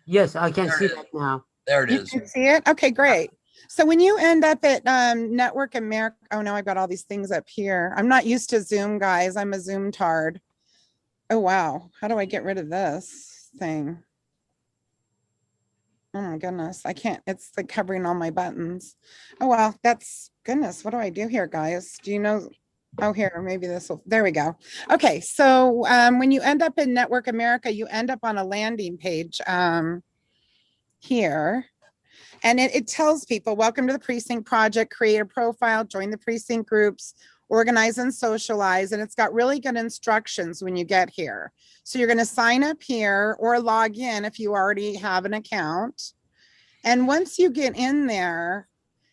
yes, I can see that now. There it You is. can see it? Okay, great. So when you end up at Network America, oh, now I've got all these things up here. I'm not used to Zoom, guys. I'm a Zoom tard. Oh, wow. How do I get rid of this thing? Oh my goodness. I can't, it's like covering all my buttons. Oh, well, that's goodness. What do I do here, guys? Do you know? Oh, here, maybe this will, there we go. Okay, so when you end up in Network America, you end up on a landing page here. And it tells people, welcome to the Precinct Project, create a profile, join the Precinct groups, organize and socialize. And it's got really good instructions when you get here. So you're going to sign up here or log in if you already have an account. And once you get in there,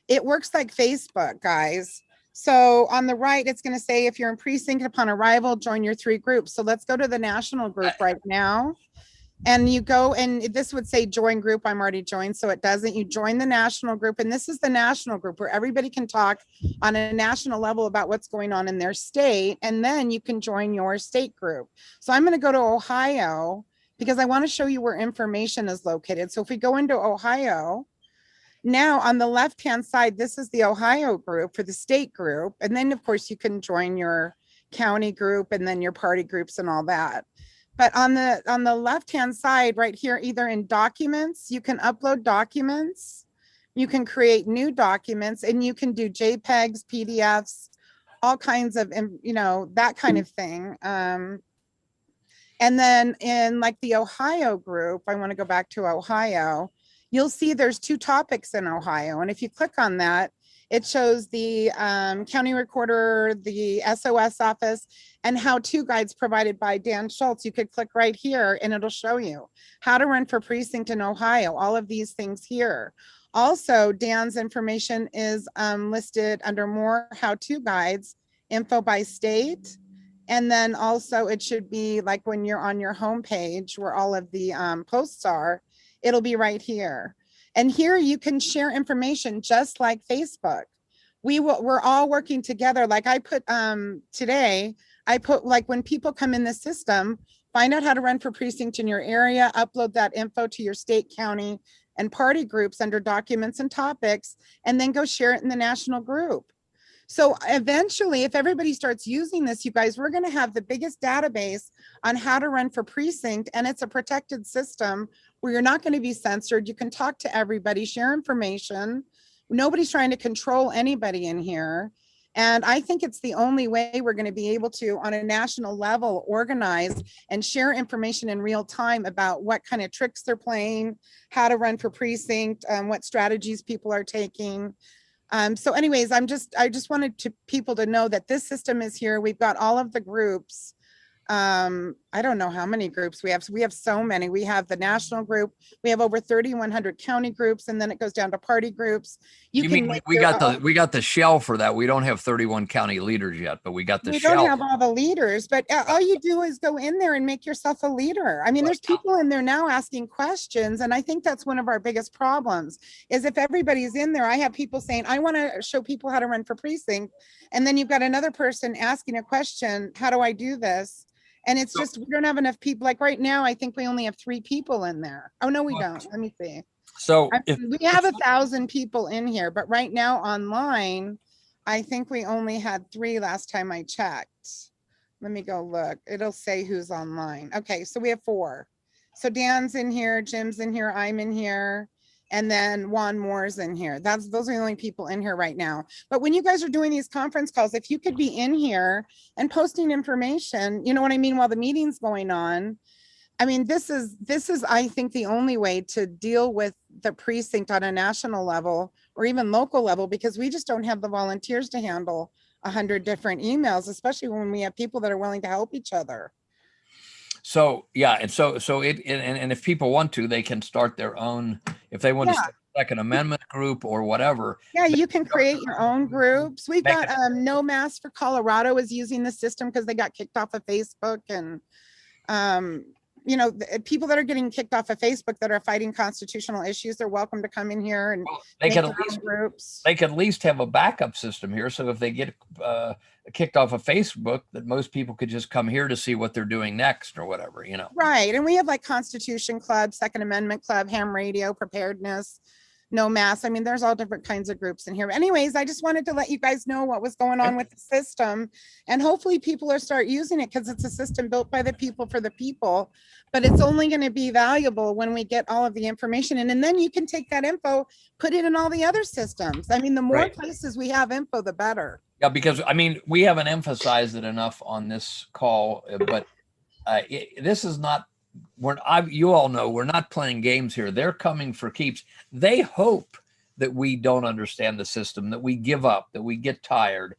it works like Facebook, guys. So on the right, it's going to say, if you're in Precinct upon arrival, join your 3 groups. So let's go to the national group right now. And you go, and this would say join group. I'm already joined, so it doesn't. You join the national group, and this is the national group where everybody can talk on a national level about what's going on in their state, and then you can join your state group. So I'm going to go to Ohio because I want to show you where information is located. So if we go into Ohio, now on the left-hand side, this is the Ohio group for the state group, and then of course you can join your county group and then your party groups and all that. But on the left-hand side right here, either in documents, you can upload documents, you can create new documents, and you can do JPEGs, PDFs, all kinds of, that kind of thing. And then in like the Ohio group, I want to go back to Ohio, you'll see there's 2 topics in Ohio. And if you click on that, it shows the county recorder, the SOS office, and how-to guides provided by Dan Schultz. You could click right here and it'll show you how to run for precinct in Ohio, all of these things here. Also, Dan's information is listed under more how-to guides, info by state, And then also it should be like when you're on your homepage where all of the posts are, it'll be right here. And here you can share information just like Facebook. We're all working together. Like I put today, I put like when people come in the system, find out how to run for precinct in your area, upload that info to your state, county, and party groups under documents and topics, and then go share it in the national group. So eventually, if everybody starts using this, you guys, we're going to have the biggest database on how to run for precinct, and it's a protected system where you're not going to be censored. You can talk to everybody, share information. Nobody's trying to control anybody in here. And I think it's the only way we're going to be able to, on a national level, organize and share information in real time about what kind of tricks they're playing, how to run for precinct, what strategies people are taking. So anyways, I just wanted people to know that this system is here. We've got all of the groups. I don't know how many groups we have. So we have so many. We have the national group. We have over 3,100 county groups, and then it goes down to party groups. You mean we got the shell for that? We don't have 31 county leaders yet, but we got the shell. We don't have all the leaders, but all you do is go in there and make yourself a leader. I mean, there's people in there now asking questions, and I think that's one of our biggest problems. Is if everybody's in there, I have people saying, "I want to show people how to run for precinct," and then you've got another person asking a question, "How do I do this?" And it's just, we don't have enough people. Like right now, I think we only have 3 people in there. Oh, no, we don't. Let me see. So we have 1,000 people in here, but right now online, I think we only had 3 last time I checked. Let me go look. It'll say who's online. Okay, so we have 4. So Dan's in here, Jim's in here, I'm in here, and then Juan Moore's in here. Those are the only people in here right now. But when you guys are doing these conference calls, if you could be in here and posting information, you know what I mean, while the meeting's going on. I mean, this is, I think, the only way to deal with the precinct on a national level or even local level, because we just don't have the volunteers to handle 100 different emails, especially when we have people that are willing to help each other. So yeah, and so if people want to, they can start their own. If they want to start a Second Amendment group or whatever. Yeah, you can create your own groups. We've got No Mask for Colorado is using the system because they got kicked off of Facebook, and you know, people that are getting kicked off of Facebook that are fighting constitutional issues, they're welcome to come in here and they can at least have a backup system here. So if they get kicked off of Facebook, that most people could just come here to see what they're doing next or whatever, you know. Right. And we have like Constitution Club, Second Amendment Club, Ham Radio, Preparedness, No Mask. I mean, there's all different kinds of groups in here. Anyways, I just wanted to let you guys know what was going on with the system, and hopefully people will start using it, because it's a system built by the people for the people, but it's only going to be valuable when we get all of the information in, and then you can take that info, put it in all the other systems. I mean, the more places we have info, the better. Yeah, because I mean, we haven't emphasized it enough on this call, but this is not, you all know we're not playing games here. They're coming for keeps. They hope that we don't understand the system, that we give up, that we get tired.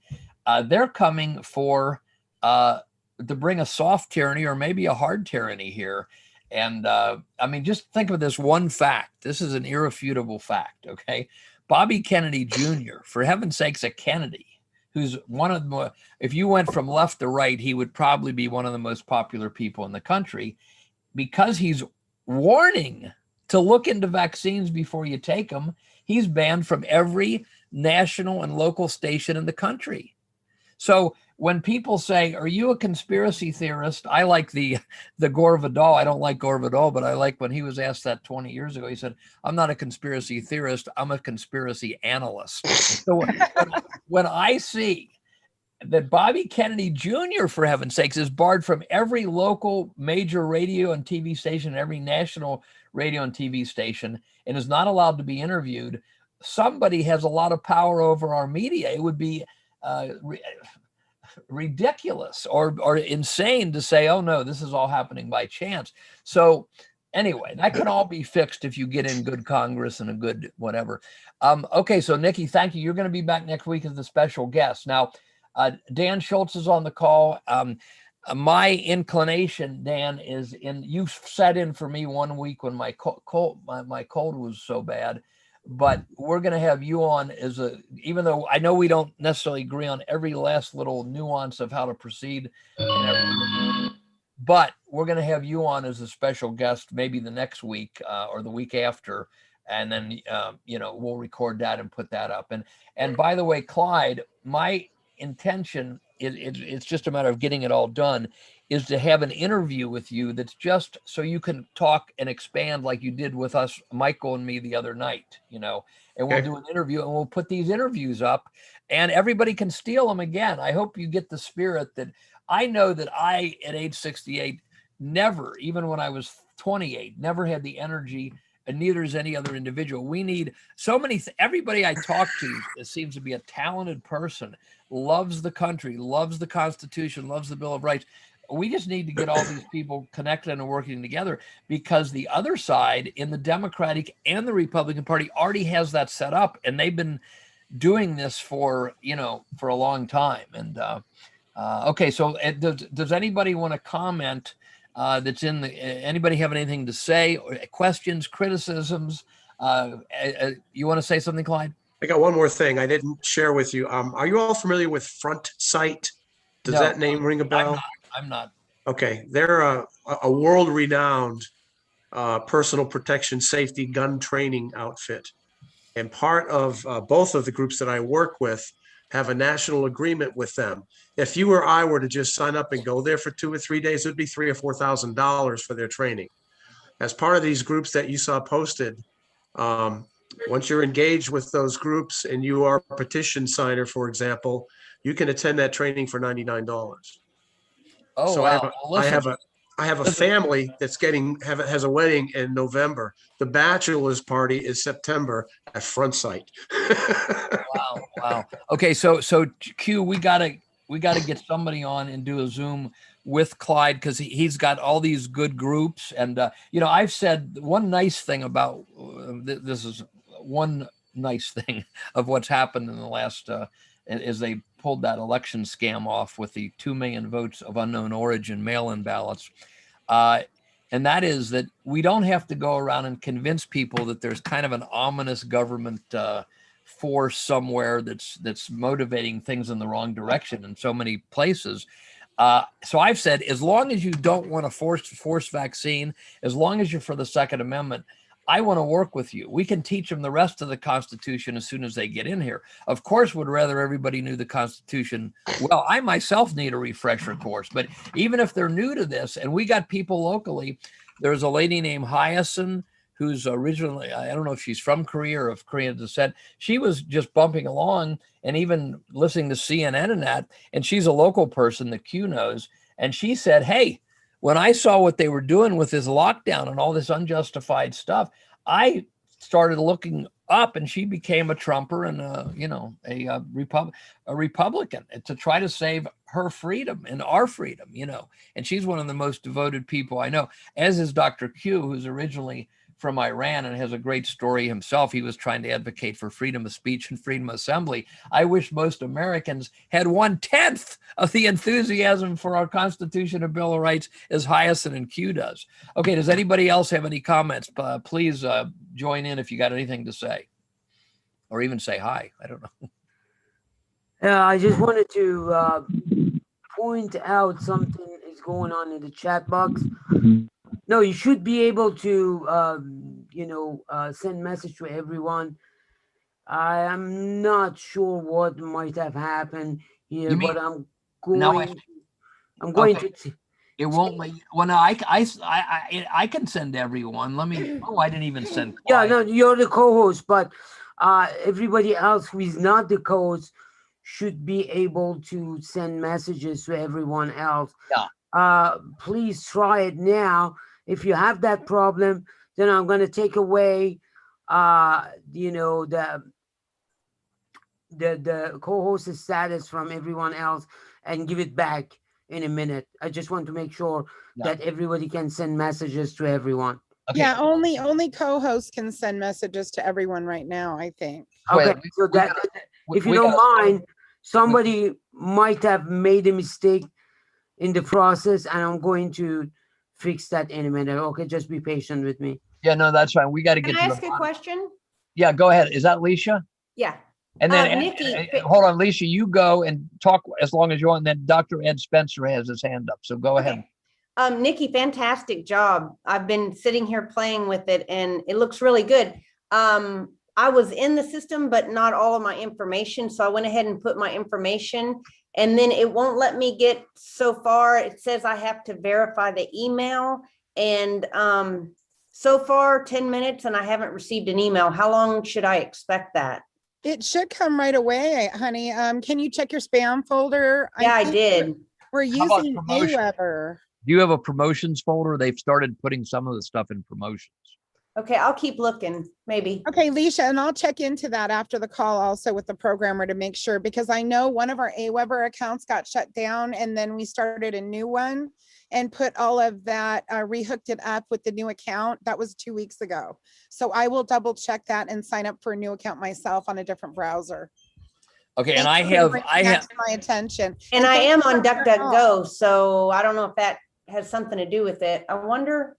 They're coming for to bring a soft tyranny or maybe a hard tyranny here. And I mean, just think of this one fact. This is an irrefutable fact, okay? Bobby Kennedy Jr., for heaven's sakes, a Kennedy, who's one of the, if you went from left to right, he would probably be one of the most popular people in the country, because he's warning to look into vaccines before you take them. He's banned from every national and local station in the country. So when people say, "Are you a conspiracy theorist?" I like the Gore Vidal. I don't like Gore Vidal, but I like when he was asked that 20 years ago. He said, "I'm not a conspiracy theorist. I'm a conspiracy analyst." So when I see that Bobby Kennedy Jr., for heaven's sakes, is barred from every local major radio and TV station, every national radio and TV station, and is not allowed to be interviewed, somebody has a lot of power over our media. It would be ridiculous or insane to say, "Oh no, this is all happening by chance." So anyway, that can all be fixed if you get in good Congress and a good whatever. Okay, so Nikki, thank you. You're going to be back next week as the special guest. Now, Dan Schultz is on the call. My inclination, Dan, is in. You sat in for me one week when my cold was so bad. but we're going to have you on as even though I know we don't necessarily agree on every last little nuance of how to proceed and everything, but we're going to have you on as a special guest maybe the next week or the week after. And then, we'll record that and put that up. And by the way, Clyde, my intention it's just a matter of getting it all done, is to have an interview with you that's just so you can talk and expand like you did with us, Michael and me the other night, and we'll do an interview and we'll put these interviews up and everybody can steal them again. I hope you get the spirit that I know that I, at age 68, never, even when I was 28, never had the energy, and neither is any other individual. We need so many, everybody I talk to seems to be a talented person, loves the country, loves the Constitution, loves the Bill of Rights. We just need to get all these people connected and working together, because the other side in the Democratic and the Republican Party already has that set up, and they've been doing this for a long time. And okay, so does anybody want to comment? That's in the, anybody have anything to say, or questions, criticisms? You want to say something, Clyde? I got one more thing I didn't share with you. Are you all familiar with Front Sight? Does No, that name ring a bell? I'm not. Okay, they're a world-renowned personal protection safety gun training outfit. And part of both of the groups that I work with have a national agreement with them. If you or I were to just sign up and go there for 2 or 3 days, it would be $3,000 or $4,000 for their training. As part of these groups that you saw posted, once you're engaged with those groups and you are a petition signer, for example, you can attend that training for $99. Oh, So wow. I have a family that's has a wedding in November. The bachelor's party is September at Front Sight. Wow. Okay, so Q, we gotta get somebody on and do a Zoom with Clyde, because he's got all these good groups. And I've said one nice thing about this is one nice thing of what's happened in the last is they pulled that election scam off with the 2 million votes of unknown origin mail-in ballots. And that is that we don't have to go around and convince people that there's kind of an ominous government force somewhere that's motivating things in the wrong direction in so many places. So I've said, as long as you don't want a forced vaccine, as long as you're for the Second Amendment, I want to work with you. We can teach them the rest of the Constitution as soon as they get in here. Of course, would rather everybody knew the Constitution. Well, I myself need a refresher course, but even if they're new to this, and we got people locally, there's a lady named Hyacinth, who's originally, I don't know if she's from Korea or of Korean descent. She was just bumping along and even listening to CNN and that, and she's a local person that Q knows. And she said, hey, when I saw what they were doing with this lockdown and all this unjustified stuff, I started looking up, and she became a Trumper and a Republican to try to save her freedom and our freedom, and she's one of the most devoted people I know, as is Dr. Q, who's originally from Iran and has a great story himself. He was trying to advocate for freedom of speech and freedom of assembly. I wish most Americans had 1/10 of the enthusiasm for our Constitution and Bill of Rights as Hyacinth and Q does. Okay, does anybody else have any comments? Please join in if you got anything to say, or even say hi. I don't know. I just wanted to point out something is going on in the chat box. No, you should be able to, send message to everyone. I am not sure what might have happened here, but I'm going to. It won't let you. Well, no, I can send everyone. Let me. Oh, I didn't even send. Clyde. Yeah, no, you're the co-host, but everybody else who is not the co-host should be able to send messages to everyone else. Yeah. Please try it now. If you have that problem, then I'm going to take away, the co-host status from everyone else and give it back in a minute. I just want to make sure that everybody can send messages to everyone. Okay. Yeah, only co-hosts can send messages to everyone right now, I think. Okay, so that if you don't mind, somebody might have made a mistake in the process, and I'm going to fix that in a minute. Okay, just be patient with me. Yeah, no, that's fine. We got to get. Can I ask a question? Yeah, go ahead. Is that Leisha? Yeah. And then Nikki, hold on, Leisha, you go and talk as long as you want. And then Dr. Ed Spencer has his hand up. So go ahead. Nikki, fantastic job. I've been sitting here playing with it and it looks really good. I was in the system, but not all of my information. So I went ahead and put my information and then it won't let me get so far. It says I have to verify the email and so far 10 minutes and I haven't received an email. How long should I expect that? It should come right away, honey. Can you check your spam folder? Yeah, I think did. We're How about using promotion? Aweber. Do you have a promotions folder? They've started putting some of the stuff in promotions. Okay, I'll keep looking, maybe. Okay, Leisha, and I'll check into that after the call also with the programmer to make sure, because I know one of our Aweber accounts got shut down and then we started a new one and put all of that, rehooked it up with the new account. That was 2 weeks ago. So I will double check that and sign up for a new account myself on a different browser. Okay, and Thank you for bringing I that have to my attention. And I thank am you on for your help. DuckDuckGo, so I don't know if that has something to do with it. I wonder.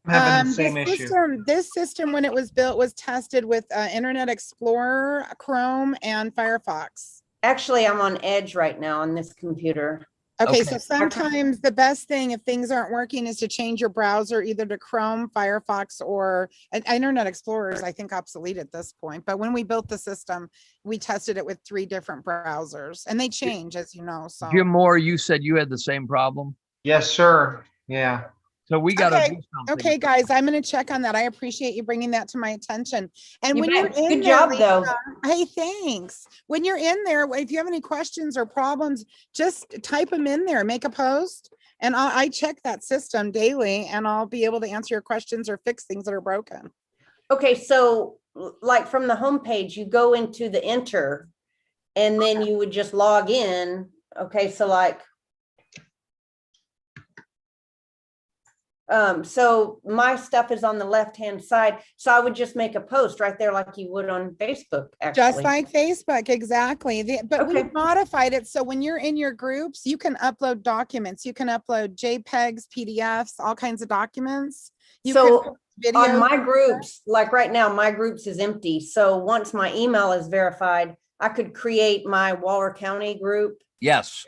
I'm having the same issue. This system, when it was built, was tested with Internet Explorer, Chrome, and Firefox. Actually, I'm on Edge right now on this computer. Okay, Okay. so sometimes the best thing if things aren't working is to change your browser either to Chrome, Firefox, or Internet Explorer is, I think, obsolete at this point. But when we built the system, we tested it with 3 different browsers and they change, as you know. So Jim Moore, you said you had the same problem. Yes, sir. Yeah. So we got to Okay, do something. okay, guys, I'm going to check on that. I appreciate you bringing that to my attention. And You when you're bet. in Good there, job, though. Lisa, hey, thanks. When you're in there, if you have any questions or problems, just type them in there, make a post. And I check that system daily and I'll be able to answer your questions or fix things that are broken. Okay, so like from the homepage, you go into the enter and then you would just log in. Okay, so like, so my stuff is on the left-hand side. So I would just make a post right there like you would on Facebook, actually. Just like Facebook, exactly. But we Okay. modified it. So when you're in your groups, you can upload documents. You can upload JPEGs, PDFs, all kinds of documents. You So can on videos. my groups, like right now, my groups is empty. So once my email is verified, I could create my Waller County group. Yes.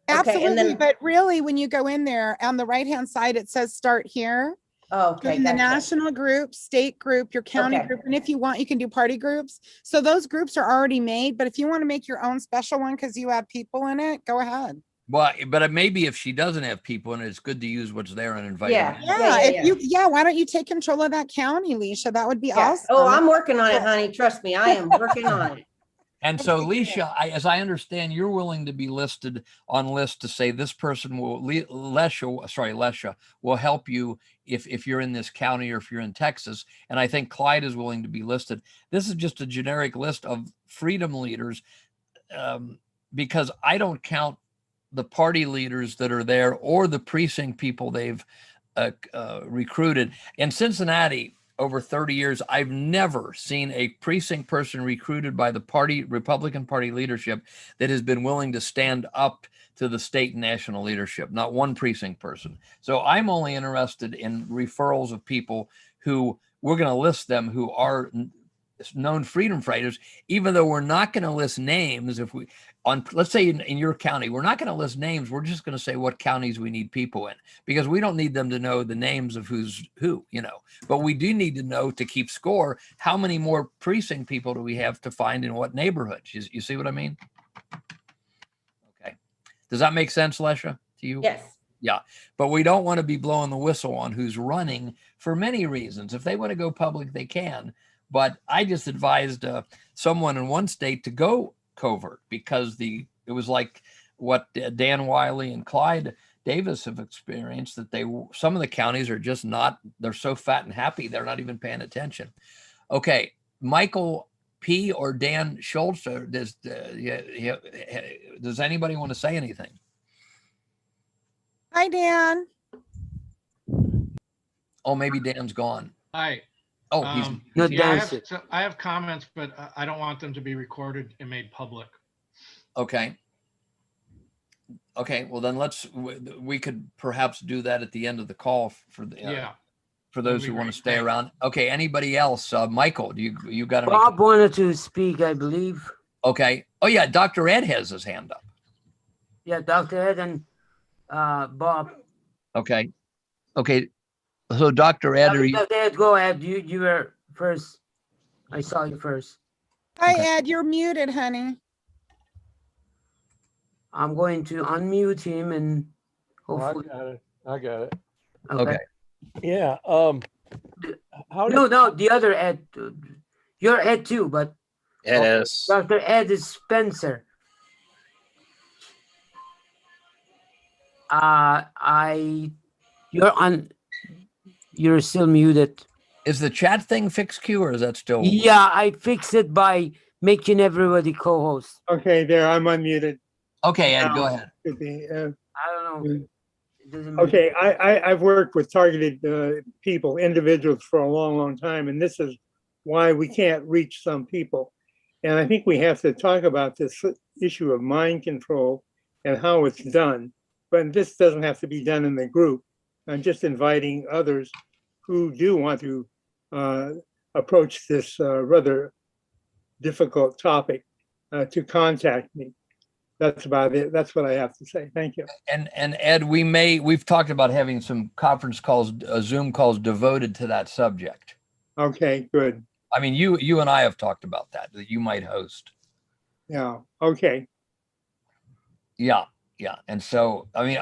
Okay, and Absolutely, then, but really, when you go in there, on the right-hand side, it says start here. oh, You're okay, in the gotcha. national group, state group, your county Okay. group, and if you want, you can do party groups. So those groups are already made, but if you want to make your own special one because you have people in it, go ahead. Well, but maybe if she doesn't have people in it, it's good to use what's there and invite Yeah. them in. Yeah, yeah. yeah, why don't you take control of that county, Leisha? That would be Yeah. awesome. Oh, I'm working on it, honey. Trust me, I am working on it. And so, Okay, Leisha, as I understand, you're willing to be listed on list to say this person will, Lesha will help you if you're in this county or if you're in Texas. And I think Clyde is willing to be listed. This is just a generic list of freedom leaders because I don't count the party leaders that are there or the precinct people they've recruited. In Cincinnati, over 30 years, I've never seen a precinct person recruited by the Republican Party leadership that has been willing to stand up to the state and national leadership. Not one precinct person. So I'm only interested in referrals of people who we're going to list them who are known freedom fighters, even though we're not going to list names. If we let's say in your county, we're not going to list names. We're just going to say what counties we need people in, because we don't need them to know the names of who's who, but we do need to know, to keep score, how many more precinct people do we have to find in what neighborhoods. You see what I mean? Okay. Does that make sense, Lesha, to you? Yes. Yeah, but we don't want to be blowing the whistle on who's running for many reasons. If they want to go public, they can. But I just advised someone in one state to go covert because it was like what Dan Wiley and Clyde Davis have experienced, that some of the counties are just not, they're so fat and happy, they're not even paying attention. Okay, Michael P. or Dan Schultz, does anybody want to say anything? Hi, Dan. Oh, maybe Dan's gone. Hi. Oh, he's No, Yeah, Dan. I have comments, but I don't want them to be recorded and made public. okay. Okay, well then we could perhaps do that at the end of the call for the Yeah. for those We'll who be want right to stay back. around. Okay, anybody else? Michael, do you got any? Bob wanted to speak, I believe. Okay. Oh yeah, Dr. Ed has his hand up. Yeah, Dr. Ed and Bob. Okay. Okay. So Dr. Ed, are you? Dr. Ed, go ahead. You were first. I saw you first. Hi, Okay. Ed, you're muted, honey. I'm going to unmute him and Oh, hopefully. I got it. Okay. Yeah. How do No, the other Ed. You're Ed too, but Yes. Dr. Ed is Spencer. You're still muted. Is the chat thing fixed, Q, or is that still? Yeah, I fix it by making everybody co-host. Okay, there, I'm unmuted. Okay, Ed, go ahead. Could be, I don't know. It doesn't matter. okay, I've worked with targeted people, individuals for a long, long time, and this is why we can't reach some people. And I think we have to talk about this issue of mind control and how it's done. But this doesn't have to be done in the group. I'm just inviting others who do want to approach this rather difficult topic to contact me. That's about it. That's what I have to say. Thank you. And Ed, we've talked about having some conference calls, Zoom calls devoted to that subject. Okay, good. I mean, you and I have talked about that you might host. Yeah. Okay. Yeah. And so, I mean,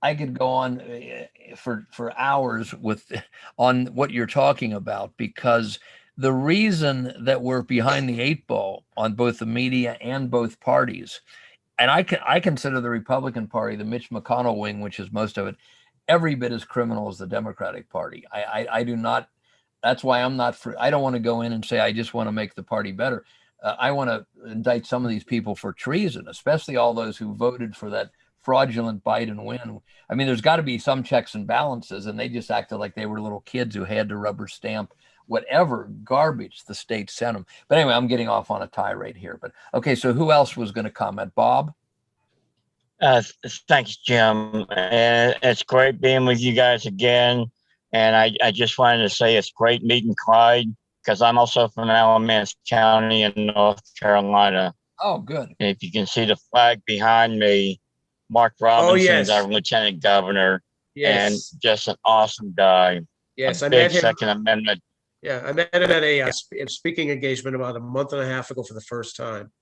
I could go on for hours on what you're talking about, because the reason that we're behind the 8 ball on both the media and both parties, and I consider the Republican Party, the Mitch McConnell wing, which is most of it, every bit as criminal as the Democratic Party. I do not. That's why I'm not for. I don't want to go in and say I just want to make the party better. I want to indict some of these people for treason, especially all those who voted for that fraudulent Biden win. I mean, there's got to be some checks and balances, and they just acted like they were little kids who had to rubber stamp whatever garbage the state sent them. But anyway, I'm getting off on a tirade here. But okay, so who else was going to comment? Bob? Thanks, Jim. And it's great being with you guys again. And I just wanted to say it's great meeting Clyde, because I'm also from Alamance County in North Carolina. Oh, good. And if you can see the flag behind me, Mark Robinson's our lieutenant governor, and just an awesome guy. Yes, a I big met him. Second Amendment. Yeah, I met him at a speaking engagement about a month and a half ago for the first time.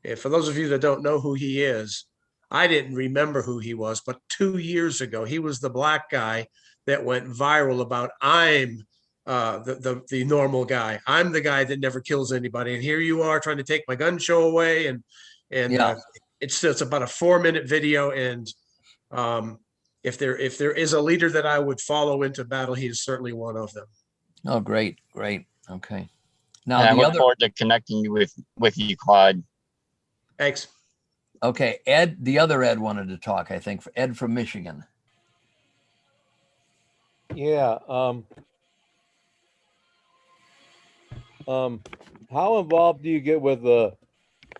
And for those of you that don't know who he is, I didn't remember who he was, but 2 years ago, he was the black guy that went viral about I'm the normal guy. I'm the guy that never kills anybody. And here you are trying to take my gun show away. And it's about a 4-minute video. And if there is a leader that I would follow into battle, he is certainly one of them. Oh, great. Okay. Now and I look forward to connecting you with you, Clyde. Thanks. Okay, Ed, the other Ed wanted to talk, I think, Ed from Michigan. Yeah. How involved do you get with the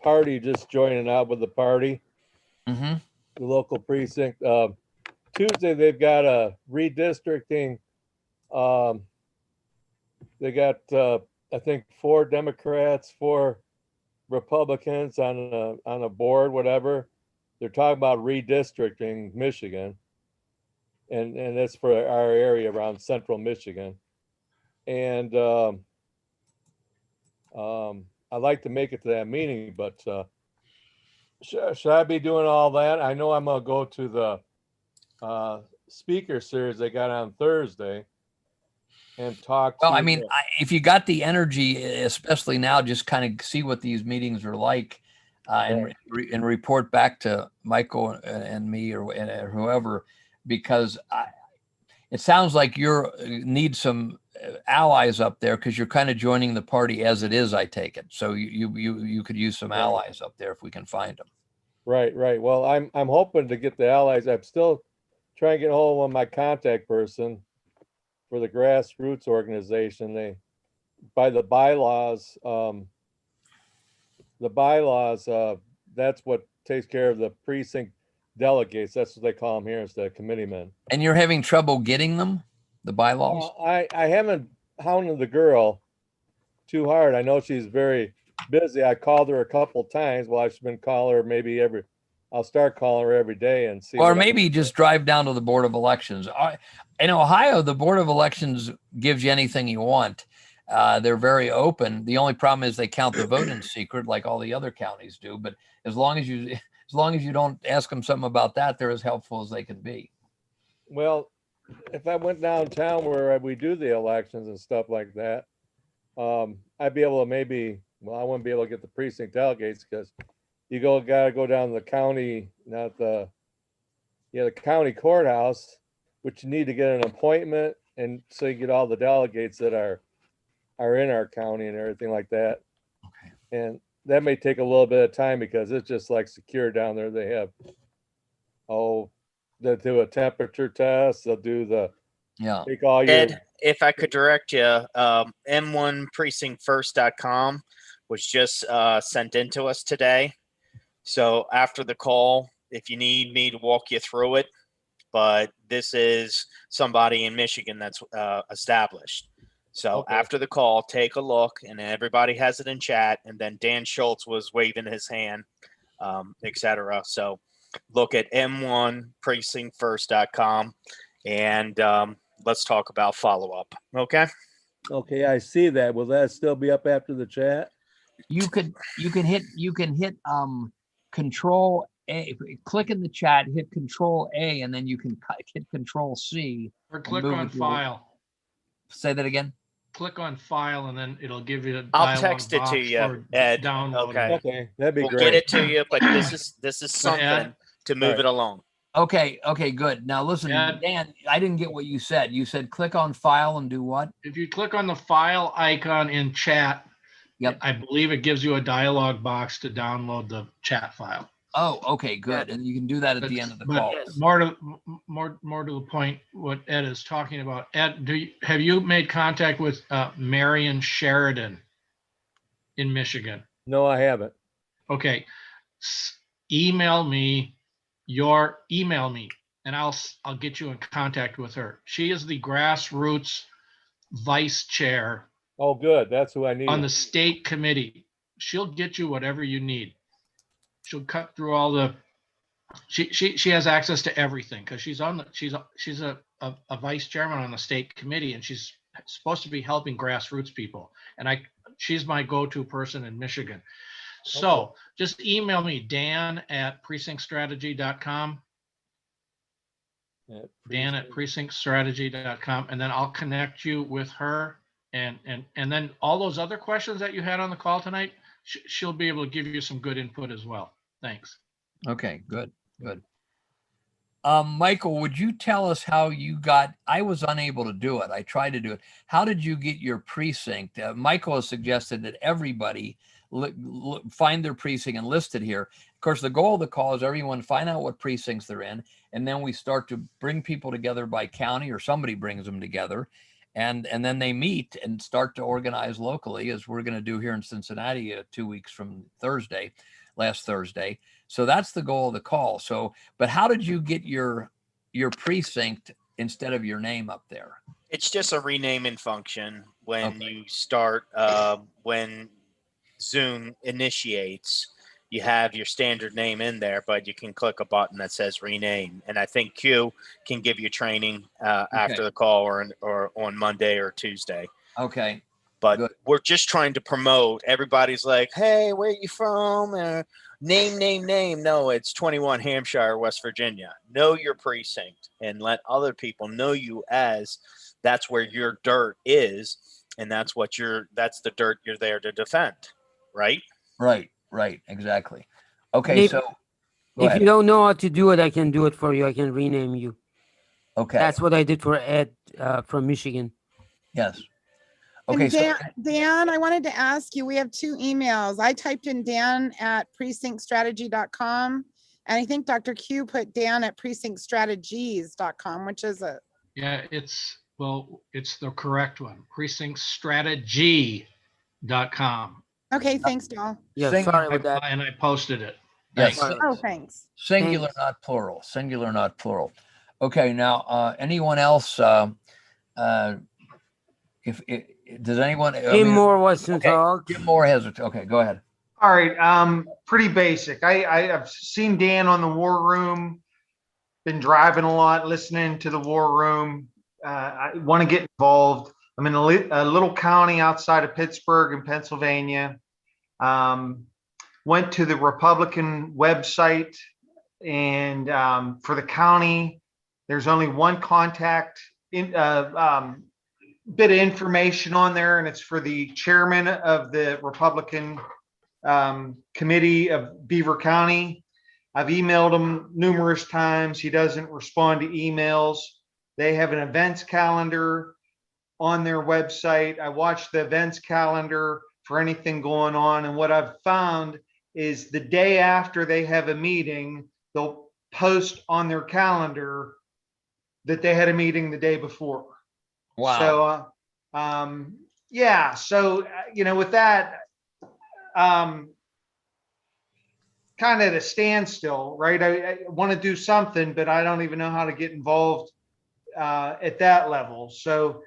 party, just joining out with the party? Mm-hmm. The local precinct. Tuesday, they've got a redistricting. They got, I think, 4 Democrats, 4 Republicans on a board, whatever. They're talking about redistricting Michigan, and that's for our area around central Michigan. And I'd like to make it to that meeting, but should I be doing all that? I know I'm gonna go to the speaker series they got on Thursday and talk. Well, I mean, if you got the energy, especially now, just kind of see what these meetings are like, and report back to Michael and me or whoever, because it sounds like you need some allies up there, because you're kind of joining the party as it is, I take it. So you could use some allies up there if we can find them. Right. Well, I'm hoping to get the allies. I'm still trying to get a hold of my contact person for the grassroots organization. They, by the bylaws, that's what takes care of the precinct delegates. That's what they call them here instead of committeemen. And you're having trouble getting them, the bylaws? I haven't hounded the girl too hard. I know she's very busy. I called her a couple times. Well, I've been calling her I'll start calling her every day and see. Or maybe just drive down to the Board of Elections. In Ohio, the Board of Elections gives you anything you want. They're very open. The only problem is they count the vote in secret like all the other counties do. But as long as you don't ask them something about that, they're as helpful as they can be. Well, if I went downtown where we do the elections and stuff like that, I'd be able to I wouldn't be able to get the precinct delegates because you gotta go down to the county, the county courthouse, which you need to get an appointment, and so you get all the delegates that are in our county and everything like that. Okay. And that may take a little bit of time because it's just like secure down there. They have, they'll do a temperature test. They'll do take all your. Ed, if I could direct you, m1precinctfirst.com was just sent in to us today. So after the call, if you need me to walk you through it, but this is somebody in Michigan that's established. So Okay. after the call, take a look, and everybody has it in chat. And then Dan Schultz was waving his hand, etc. So look at m1precinctfirst.com, and let's talk about follow-up. Okay. Okay, I see that. Will that still be up after the chat? You can hit Control A, click in the chat, hit Control A, and then you can hit Control C. Or click on file. Say that again. Click on file, and then it'll give you a I'll dialog text it to box you, for Ed. downloading. Okay. Okay, that'd be We'll great. get it to you, but this is something Ed, to move Right. it along. Okay, good. Now listen, Ed. Dan, I didn't get what you said. You said click on file and do what? If you click on the file icon in chat, Yep. I believe it gives you a dialog box to download the chat file. Oh, okay, good. And you can do that at the end of the But call. more to the point, what Ed is talking about. Ed, have you made contact with Marion Sheridan in Michigan? No, I haven't. Okay, email me, and I'll get you in contact with her. She is the grassroots vice chair Oh, good. That's who I need. on the state committee. She'll get you whatever you need. She'll cut through all the. She has access to everything because she's a vice chairman on the state committee, and she's supposed to be helping grassroots people. And she's my go-to person in Michigan. So just email me, Dan@precinctstrategy.com. Dan@precinctstrategy.com, and then I'll connect you with her. And then all those other questions that you had on the call tonight, she'll be able to give you some good input as well. Thanks. Okay, good. Michael, would you tell us how you I was unable to do it. I tried to do it. How did you get your precinct? Michael has suggested that everybody find their precinct and list it here. Of course, the goal of the call is everyone find out what precincts they're in, and then we start to bring people together by county, or somebody brings them together, and then they meet and start to organize locally, as we're going to do here in Cincinnati 2 weeks from last Thursday. So that's the goal of the call. So, but how did you get your precinct instead of your name up there? It's just a renaming function when you start, when Zoom initiates, you have your standard name in there, but you can click a button that says rename. And I think Q can give you training after the call or on Monday or Tuesday. Okay. But we're just trying to promote. Everybody's like, hey, where are you from? Name. No, it's 21 Hampshire, West Virginia. Know your precinct and let other people know you as that's where your dirt is. And that's the dirt you're there to defend. Right? Right. Exactly. Okay. If, so if you don't know how to do it, I can do it for you. I can rename you. Okay. That's what I did for Ed from Michigan. Yes. Okay. And Dan, I wanted to ask you, we have 2 emails. I typed in Dan@precinctstrategy.com. And I think Dr. Q put Dan@precinctstrategies.com, which is it? Yeah, it's the correct one. Precinctstrategy.com. Okay, thanks, Dahl. Yeah, sorry about that. And I posted it. Yes. Violet. Oh, thanks. Singular, Thanks. not plural. Singular, not plural. Okay. Now, anyone else? If does anyone? Jim Moore wants to okay, talk. Jim Moore has it. Okay, go ahead. All right, pretty basic. I've seen Dan on the War Room, been driving a lot, listening to the War Room. I want to get involved. I'm in a little county outside of Pittsburgh in Pennsylvania. Went to the Republican website, and for the county, there's only one contact bit of information on there, and it's for the chairman of the Republican committee of Beaver County. I've emailed him numerous times. He doesn't respond to emails. They have an events calendar on their website. I watch the events calendar for anything going on, and what I've found is the day after they have a meeting, they'll post on their calendar that they had a meeting the day before. Wow. So, yeah. So, with that, kind of at a standstill, right? I want to do something, but I don't even know how to get involved at that level. So,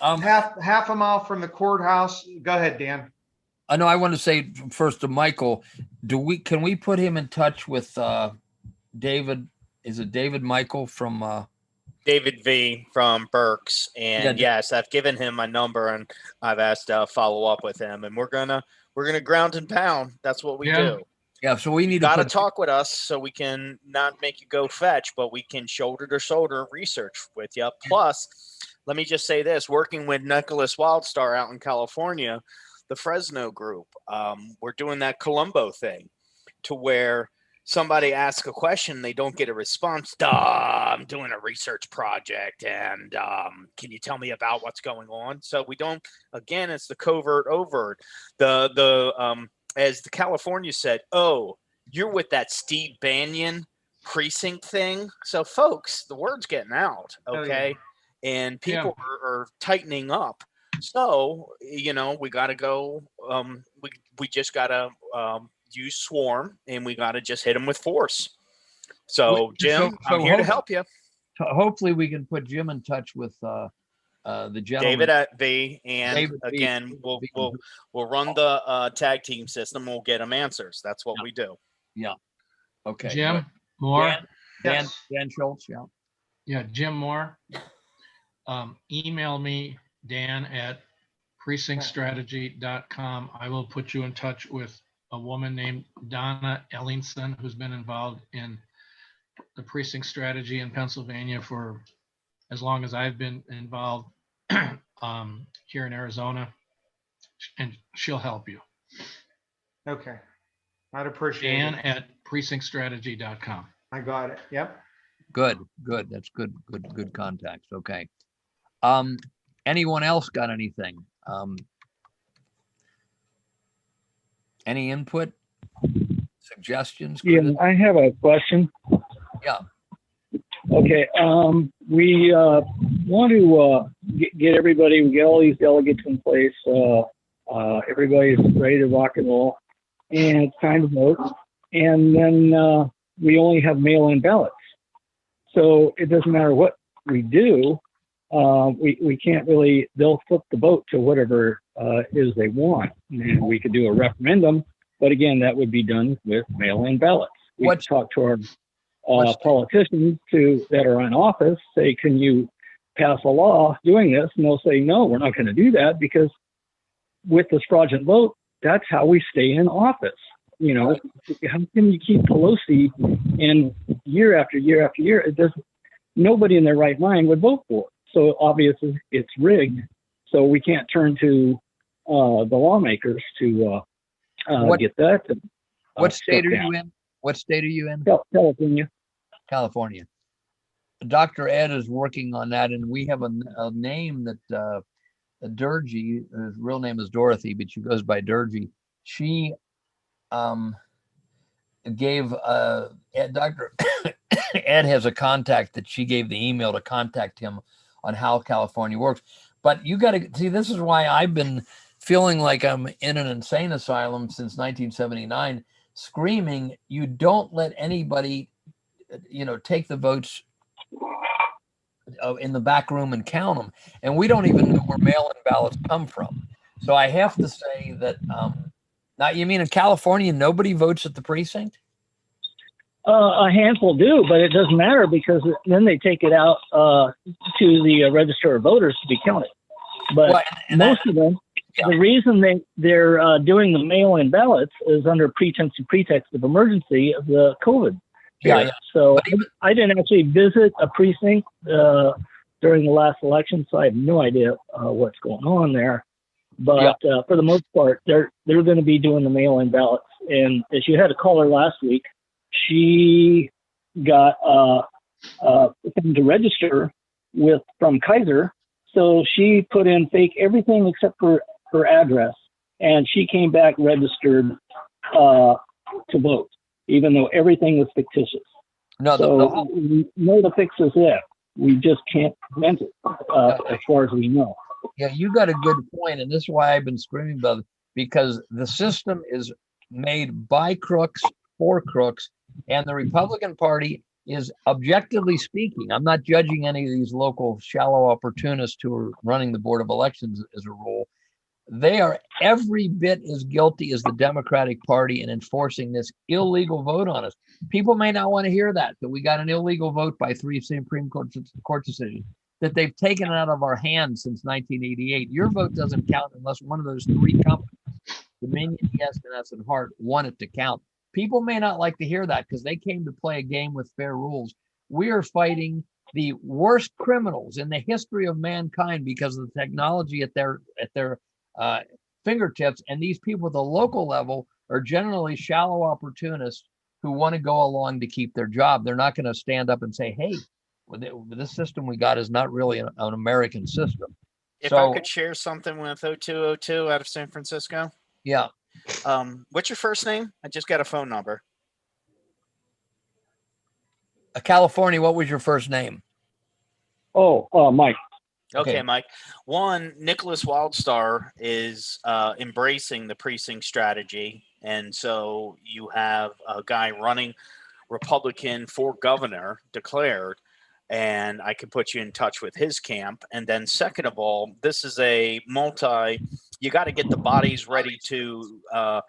I'm half a mile from the courthouse. Go ahead, Dan. I know. I want to say first to Michael. Can we put him in touch with David? Is it David Michael from? David V from Berks, and yes, I've given him my number, and I've asked to follow up with him, and we're gonna ground and pound. That's what we do. Yeah, so we need to talk with us so we can not make you go fetch, but we can shoulder to shoulder research with you. Plus, let me just say this: working with Nicholas Wildstar out in California, the Fresno group, we're doing that Columbo thing, to where somebody asks a question, they don't get a response. Duh, I'm doing a research project, and can you tell me about what's going on? So we don't. Again, it's the covert overt. As the California said, oh, you're with that Steve Bannon precinct thing. So, folks, the word's getting out, okay, and people are tightening up. So, we got to go. We just got to use swarm, and we got to just hit them with force. So, Jim, I'm here to help you. Hopefully we can put Jim in touch with the gentleman David at V, and David again V. we'll run the tag team system. We'll get them answers. That's what we do. Yeah. Okay. Jim Moore. Dan Schultz. Yeah, Jim Moore. Email me, Dan at precinctstrategy.com. I will put you in touch with a woman named Donna Ellingson, who's been involved in the precinct strategy in Pennsylvania for as long as I've been involved here in Arizona, and she'll help you. Okay. I'd appreciate Dan it. at precinctstrategy.com. I got it. Yep. Good. That's good context. Okay. Anyone else got anything? Any input? Suggestions? Yeah, I have a question. Yeah. Okay. We want to get everybody, we get all these delegates in place. Everybody's ready to rock and roll, and it's time to vote. And then we only have mail-in ballots. So it doesn't matter what we do. We can't really, they'll flip the vote to whatever is they want. And we could do a referendum, but again, that would be done with mail-in ballots. We could talk to our politicians that are in office, say, can you pass a law doing this? And they'll say, no, we're not going to do that, because with this fraudulent vote, that's how we stay in office. How can you keep Pelosi in year after year after year? Nobody in their right mind would vote for it. So obviously it's rigged. So we can't turn to the lawmakers to get that. What state are you in? What state are you in? California. California. Dr. Ed is working on that, and we have a name that Durgee, her real name is Dorothy, but she goes by Durgee. She gave Dr. Ed has a contact that she gave the email to contact him on how California works. But you got to see, this is why I've been feeling like I'm in an insane asylum since 1979, screaming, you don't let anybody, take the votes in the back room and count them. And we don't even know where mail-in ballots come from. So I have to say that, now you mean in California, nobody votes at the precinct? A handful do, but it doesn't matter because then they take it out to the register of voters to be counted. But Well, most of them, yeah. the reason they're doing the mail-in ballots is under pretense and pretext of emergency of the COVID. Yeah. So Even, I didn't actually visit a precinct during the last election, so I have no idea what's going on there. But for the most part, they're going to be doing the mail-in ballots. And as you had a caller last week, she got something to register from Kaiser. So she put in fake everything except for her address, and she came back registered to vote, even though everything was fictitious. No, we know the fix is there. We just can't prevent it, as far as we know. Yeah, you got a good point, and this is why I've been screaming about it, because the system is made by crooks for crooks, and the Republican Party is, objectively speaking, I'm not judging any of these local shallow opportunists who are running the Board of Elections as a rule. They are every bit as guilty as the Democratic Party in enforcing this illegal vote on us. People may not want to hear that we got an illegal vote by 3 Supreme Court decisions, that they've taken it out of our hands since 1988. Your vote doesn't count unless one of those 3 companies, Dominion, ES&S, and Hart, want it to count. People may not like to hear that because they came to play a game with fair rules. We are fighting the worst criminals in the history of mankind because of the technology at their fingertips. And these people at the local level are generally shallow opportunists who want to go along to keep their job. They're not going to stand up and say, hey, this system we got is not really an American system. If I could share something with 0202 out of San Francisco. Yeah. What's your first name? I just got a phone number. California, what was your first name? Mike. Okay, Mike. One, Nicholas Wildstar is embracing the precinct strategy. And so you have a guy running Republican for governor declared, and I can put you in touch with his camp. And then second of all, this is you got to get the bodies ready to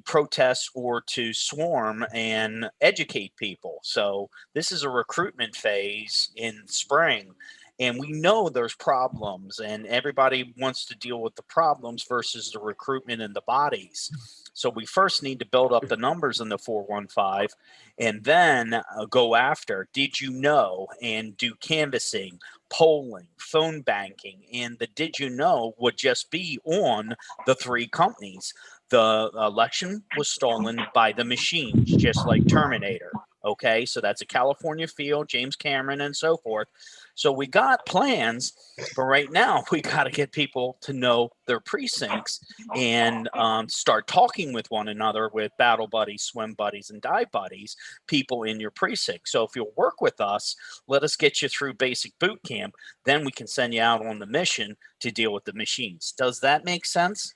protest or to swarm and educate people. So this is a recruitment phase in spring. And we know there's problems, and everybody wants to deal with the problems versus the recruitment and the bodies. So we first need to build up the numbers in the 415 and then go after, did you know, and do canvassing, polling, phone banking. And the did you know would just be on the 3 companies. The election was stolen by the machines, just like Terminator. Okay, so that's a California feel, James Cameron, and so forth. So we got plans, but right now we got to get people to know their precincts and start talking with one another with battle buddies, swim buddies, and dive buddies, people in your precinct. So if you'll work with us, let us get you through basic boot camp. Then we can send you out on the mission to deal with the machines. Does that make sense?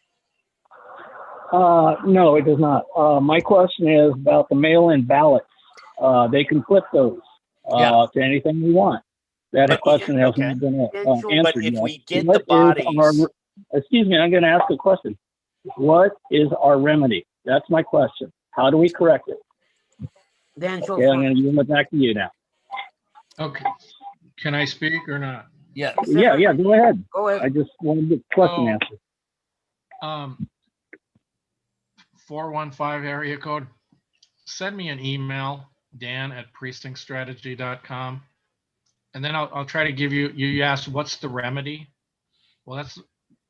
No, it does not. My question is about the mail-in ballots. They can flip those to anything we want. That question hasn't been answered but if yet. we get the bodies, excuse me, I'm going to ask a question. What is our remedy? That's my question. How do we correct it? Dan, okay, I'm going to give it back to you now. Okay. Can I speak or not? Yeah. Yeah, go ahead. Go ahead. I just wanted the question answered. 415 area code. Send me an email, dan@precinctstrategy.com. And then I'll try to give you asked, what's the remedy? Well,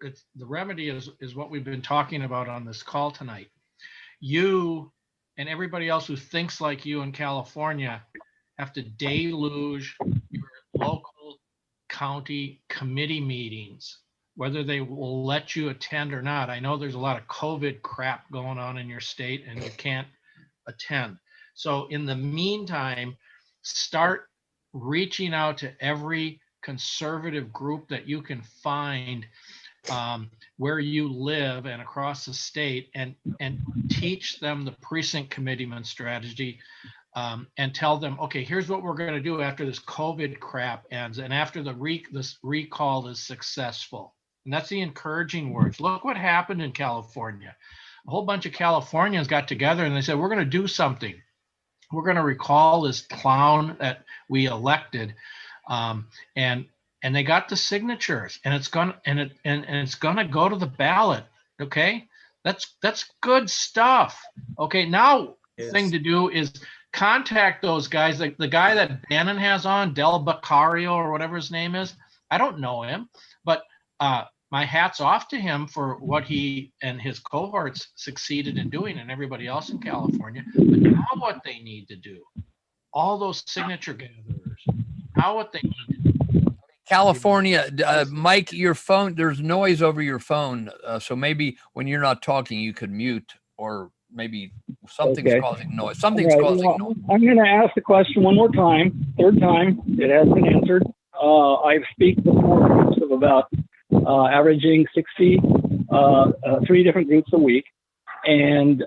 the remedy is what we've been talking about on this call tonight. You and everybody else who thinks like you in California have to deluge your local county committee meetings, whether they will let you attend or not. I know there's a lot of COVID crap going on in your state and you can't attend. So in the meantime, start reaching out to every conservative group that you can find where you live and across the state, and teach them the precinct committeeman strategy, and tell them, okay, here's what we're going to do after this COVID crap ends and after this recall is successful. And that's the encouraging words. Look what happened in California. A whole bunch of Californians got together and they said, we're going to do something. We're going to recall this clown that we elected, and they got the signatures, and it's going to go to the ballot. Okay, that's good stuff. Okay, now the thing to do is contact those guys. Like the guy that Bannon has on, Del Beccario or whatever his name is. I don't know him, but my hat's off to him for what he and his cohorts succeeded in doing, and everybody else in California. But now what they need to do, all those signature gatherers, now what they need to do. California, Mike, your phone, there's noise over your phone. So maybe when you're not talking, you could mute, or maybe something's causing noise. Something's causing noise. I'm going to ask the question one more time, third time. It has been answered. I've speak before groups of about averaging 60, 3 different groups a week, and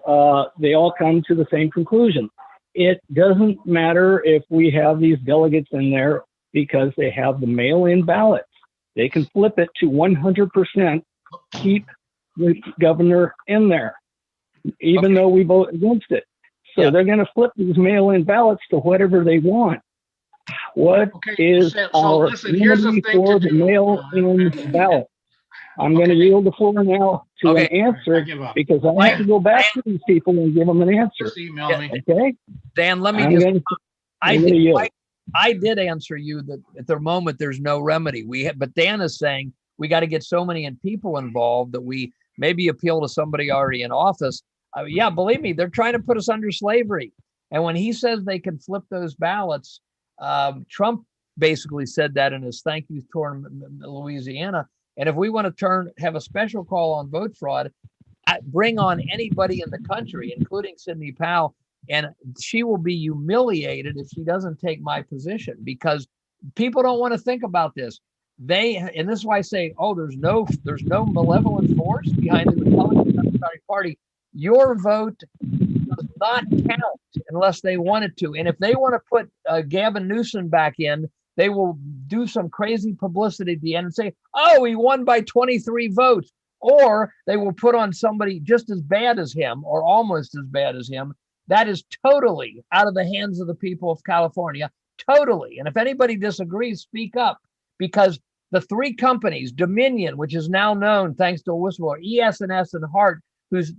they all come to the same conclusion. It doesn't matter if we have these delegates in there because they have the mail-in ballots. They can flip it to 100%, keep the governor in there, even though we vote against it. So they're going to flip these mail-in ballots to whatever they want. What is our remedy for the mail-in ballot? I'm going to yield the floor now to an answer, because I have to go back to these people and give them an answer. Just email me. Okay, Dan, let me I did answer you that at the moment there's no remedy. But Dan is saying we got to get so many people involved that we maybe appeal to somebody already in office. Yeah, believe me, they're trying to put us under slavery. And when he says they can flip those ballots, Trump basically said that in his thank you tour in Louisiana. And if we want to have a special call on vote fraud, bring on anybody in the country, including Sidney Powell, and she will be humiliated if she doesn't take my position, because people don't want to think about this. And this is why I say, there's no malevolent force behind the Republican Democratic Party. Your vote does not count unless they wanted to. And if they want to put Gavin Newsom back in, they will do some crazy publicity at the end and say, he won by 23 votes. Or they will put on somebody just as bad as him, or almost as bad as him. That is totally out of the hands of the people of California. Totally. And if anybody disagrees, speak up, because the 3 companies, Dominion, which is now known thanks to a whistleblower, ES&S and Hart,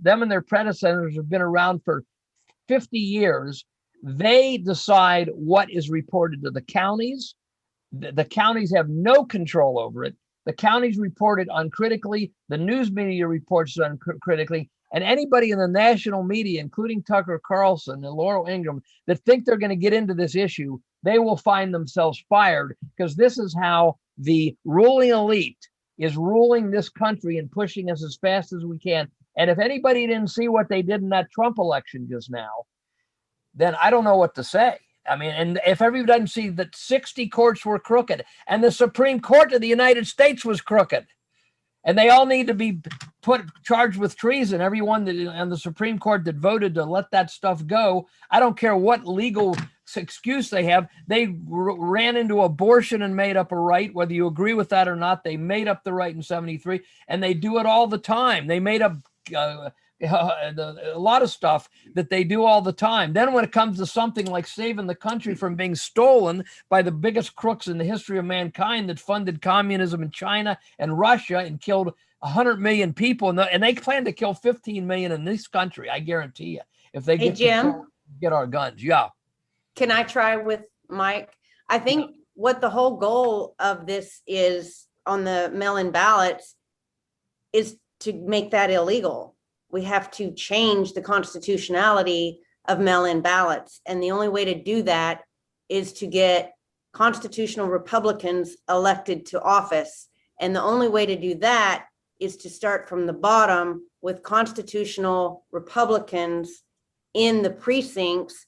them and their predecessors have been around for 50 years. They decide what is reported to the counties. The counties have no control over it. The counties report it uncritically. The news media reports it uncritically. And anybody in the national media, including Tucker Carlson and Laurel Ingraham, that think they're going to get into this issue, they will find themselves fired, because this is how the ruling elite is ruling this country and pushing us as fast as we can. And if anybody didn't see what they did in that Trump election just now, then I don't know what to say. I mean, and if everybody doesn't see that 60 courts were crooked and the Supreme Court of the United States was crooked, and they all need to be charged with treason, everyone on the Supreme Court that voted to let that stuff go, I don't care what legal excuse they have, they ran into abortion and made up a right, whether you agree with that or not. They made up the right in 73, and they do it all the time. They made up a lot of stuff that they do all the time. Then when it comes to something like saving the country from being stolen by the biggest crooks in the history of mankind that funded communism in China and Russia and killed 100 million people, and they plan to kill 15 million in this country, I guarantee you, if they get our guns. Yeah. Can I try with Mike? I think what the whole goal of this is on the mail-in ballots is to make that illegal. We have to change the constitutionality of mail-in ballots. And the only way to do that is to get constitutional Republicans elected to office. And the only way to do that is to start from the bottom with constitutional Republicans in the precincts,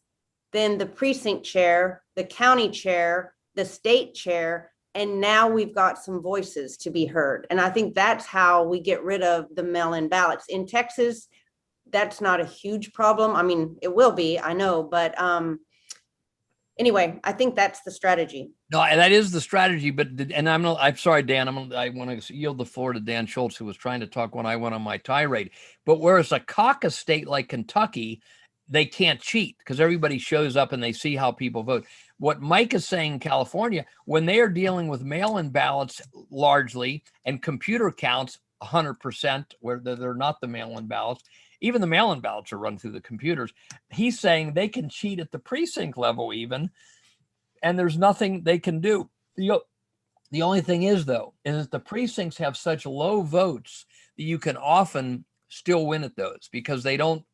then the precinct chair, the county chair, the state chair, And now we've got some voices to be heard. And I think that's how we get rid of the mail-in ballots. In Texas, that's not a huge problem. I mean, it will be, I know, but anyway, I think that's the strategy. No, that is the strategy, but I'm sorry, Dan. I want to yield the floor to Dan Schultz, who was trying to talk when I went on my tirade. But whereas a caucus state like Kentucky, they can't cheat because everybody shows up and they see how people vote. What Mike is saying in California, when they are dealing with mail-in ballots largely and computer counts 100%, where they're not the mail-in ballots, even the mail-in ballots are run through the computers. He's saying they can cheat at the precinct level even, and there's nothing they can do. The only thing is, though, is that the precincts have such low votes that you can often still win at those because they don't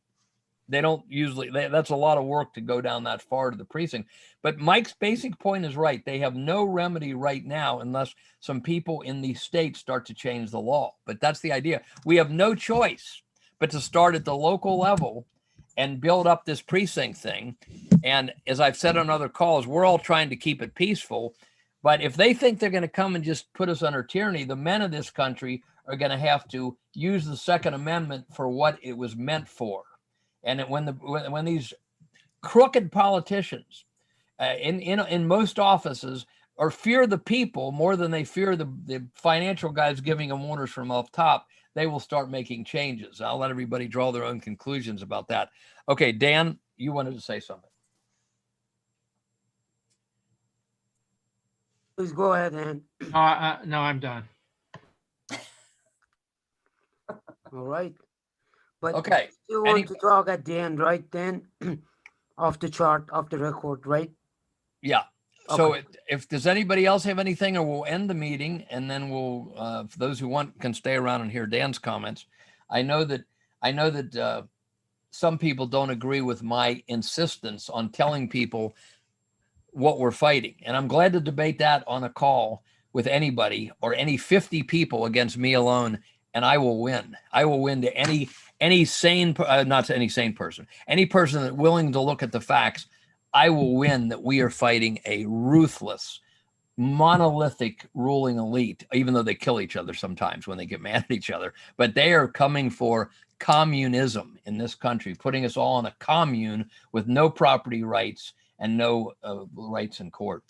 usually, that's a lot of work to go down that far to the precinct. But Mike's basic point is right. They have no remedy right now unless some people in these states start to change the law. But that's the idea. We have no choice but to start at the local level and build up this precinct thing. And as I've said on other calls, we're all trying to keep it peaceful. But if they think they're going to come and just put us under tyranny, the men of this country are going to have to use the Second Amendment for what it was meant for. And when these crooked politicians in most offices or fear the people more than they fear the financial guys giving them orders from up top, they will start making changes. I'll let everybody draw their own conclusions about that. Okay, Dan, you wanted to say something. Please go ahead, Dan. No, I'm done. All right. But okay, you want to talk at the end, right? Then off the chart, off the record, right? Yeah. So if does anybody else have anything, or we'll end the meeting and then we'll, for those who want, can stay around and hear Dan's comments. I know that some people don't agree with my insistence on telling people what we're fighting. And I'm glad to debate that on a call with anybody or any 50 people against me alone. And I will win. I will win to any sane, not to any sane person, any person that's willing to look at the facts. I will win that we are fighting a ruthless, monolithic ruling elite, even though they kill each other sometimes when they get mad at each other. But they are coming for communism in this country, putting us all in a commune with no property rights and no rights in court.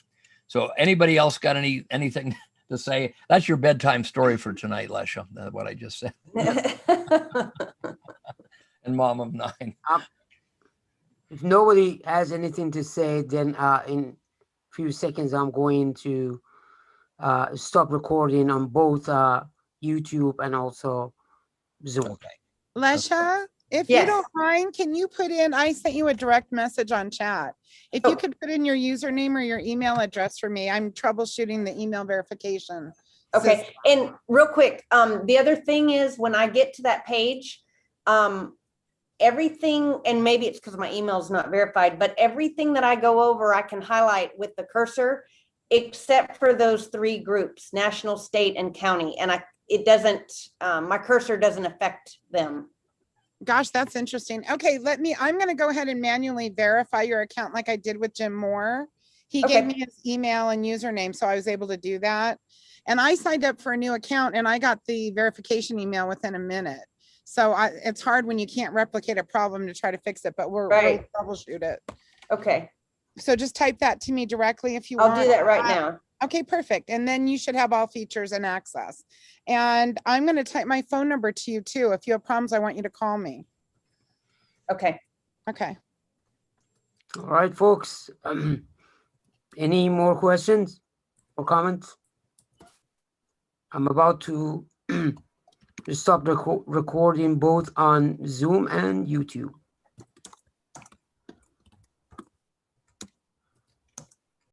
So anybody else got anything to say? That's your bedtime story for tonight, Lesha, what I just said. And mom of 9. If nobody has anything to say, then in a few seconds, I'm going to stop recording on both YouTube and also Zoom. Okay. Lesha, if you don't mind, can you put in, I sent you a direct message on chat. If you could put in your username or your email address for me, I'm troubleshooting the email verification. Okay. And real quick, the other thing is when I get to that page, everything, and maybe it's because my email is not verified, but everything that I go over, I can highlight with the cursor, except for those 3 groups, national, state, and county. And it doesn't, my cursor doesn't affect them. Gosh, that's interesting. Okay, I'm going to go ahead and manually verify your account like I did with Jim Moore. He gave me his email and username, so I was able to do that. And I signed up for a new account and I got the verification email within a minute. So it's hard when you can't replicate a problem to try to fix it, but we'll troubleshoot it. Okay. So just type that to me directly if you want. I'll do that right now. Okay, perfect. And then you should have all features and access. And I'm going to type my phone number to you too. If you have problems, I want you to call me. Okay. Okay. All right, folks. Any more questions or comments? I'm about to stop recording both on Zoom and YouTube.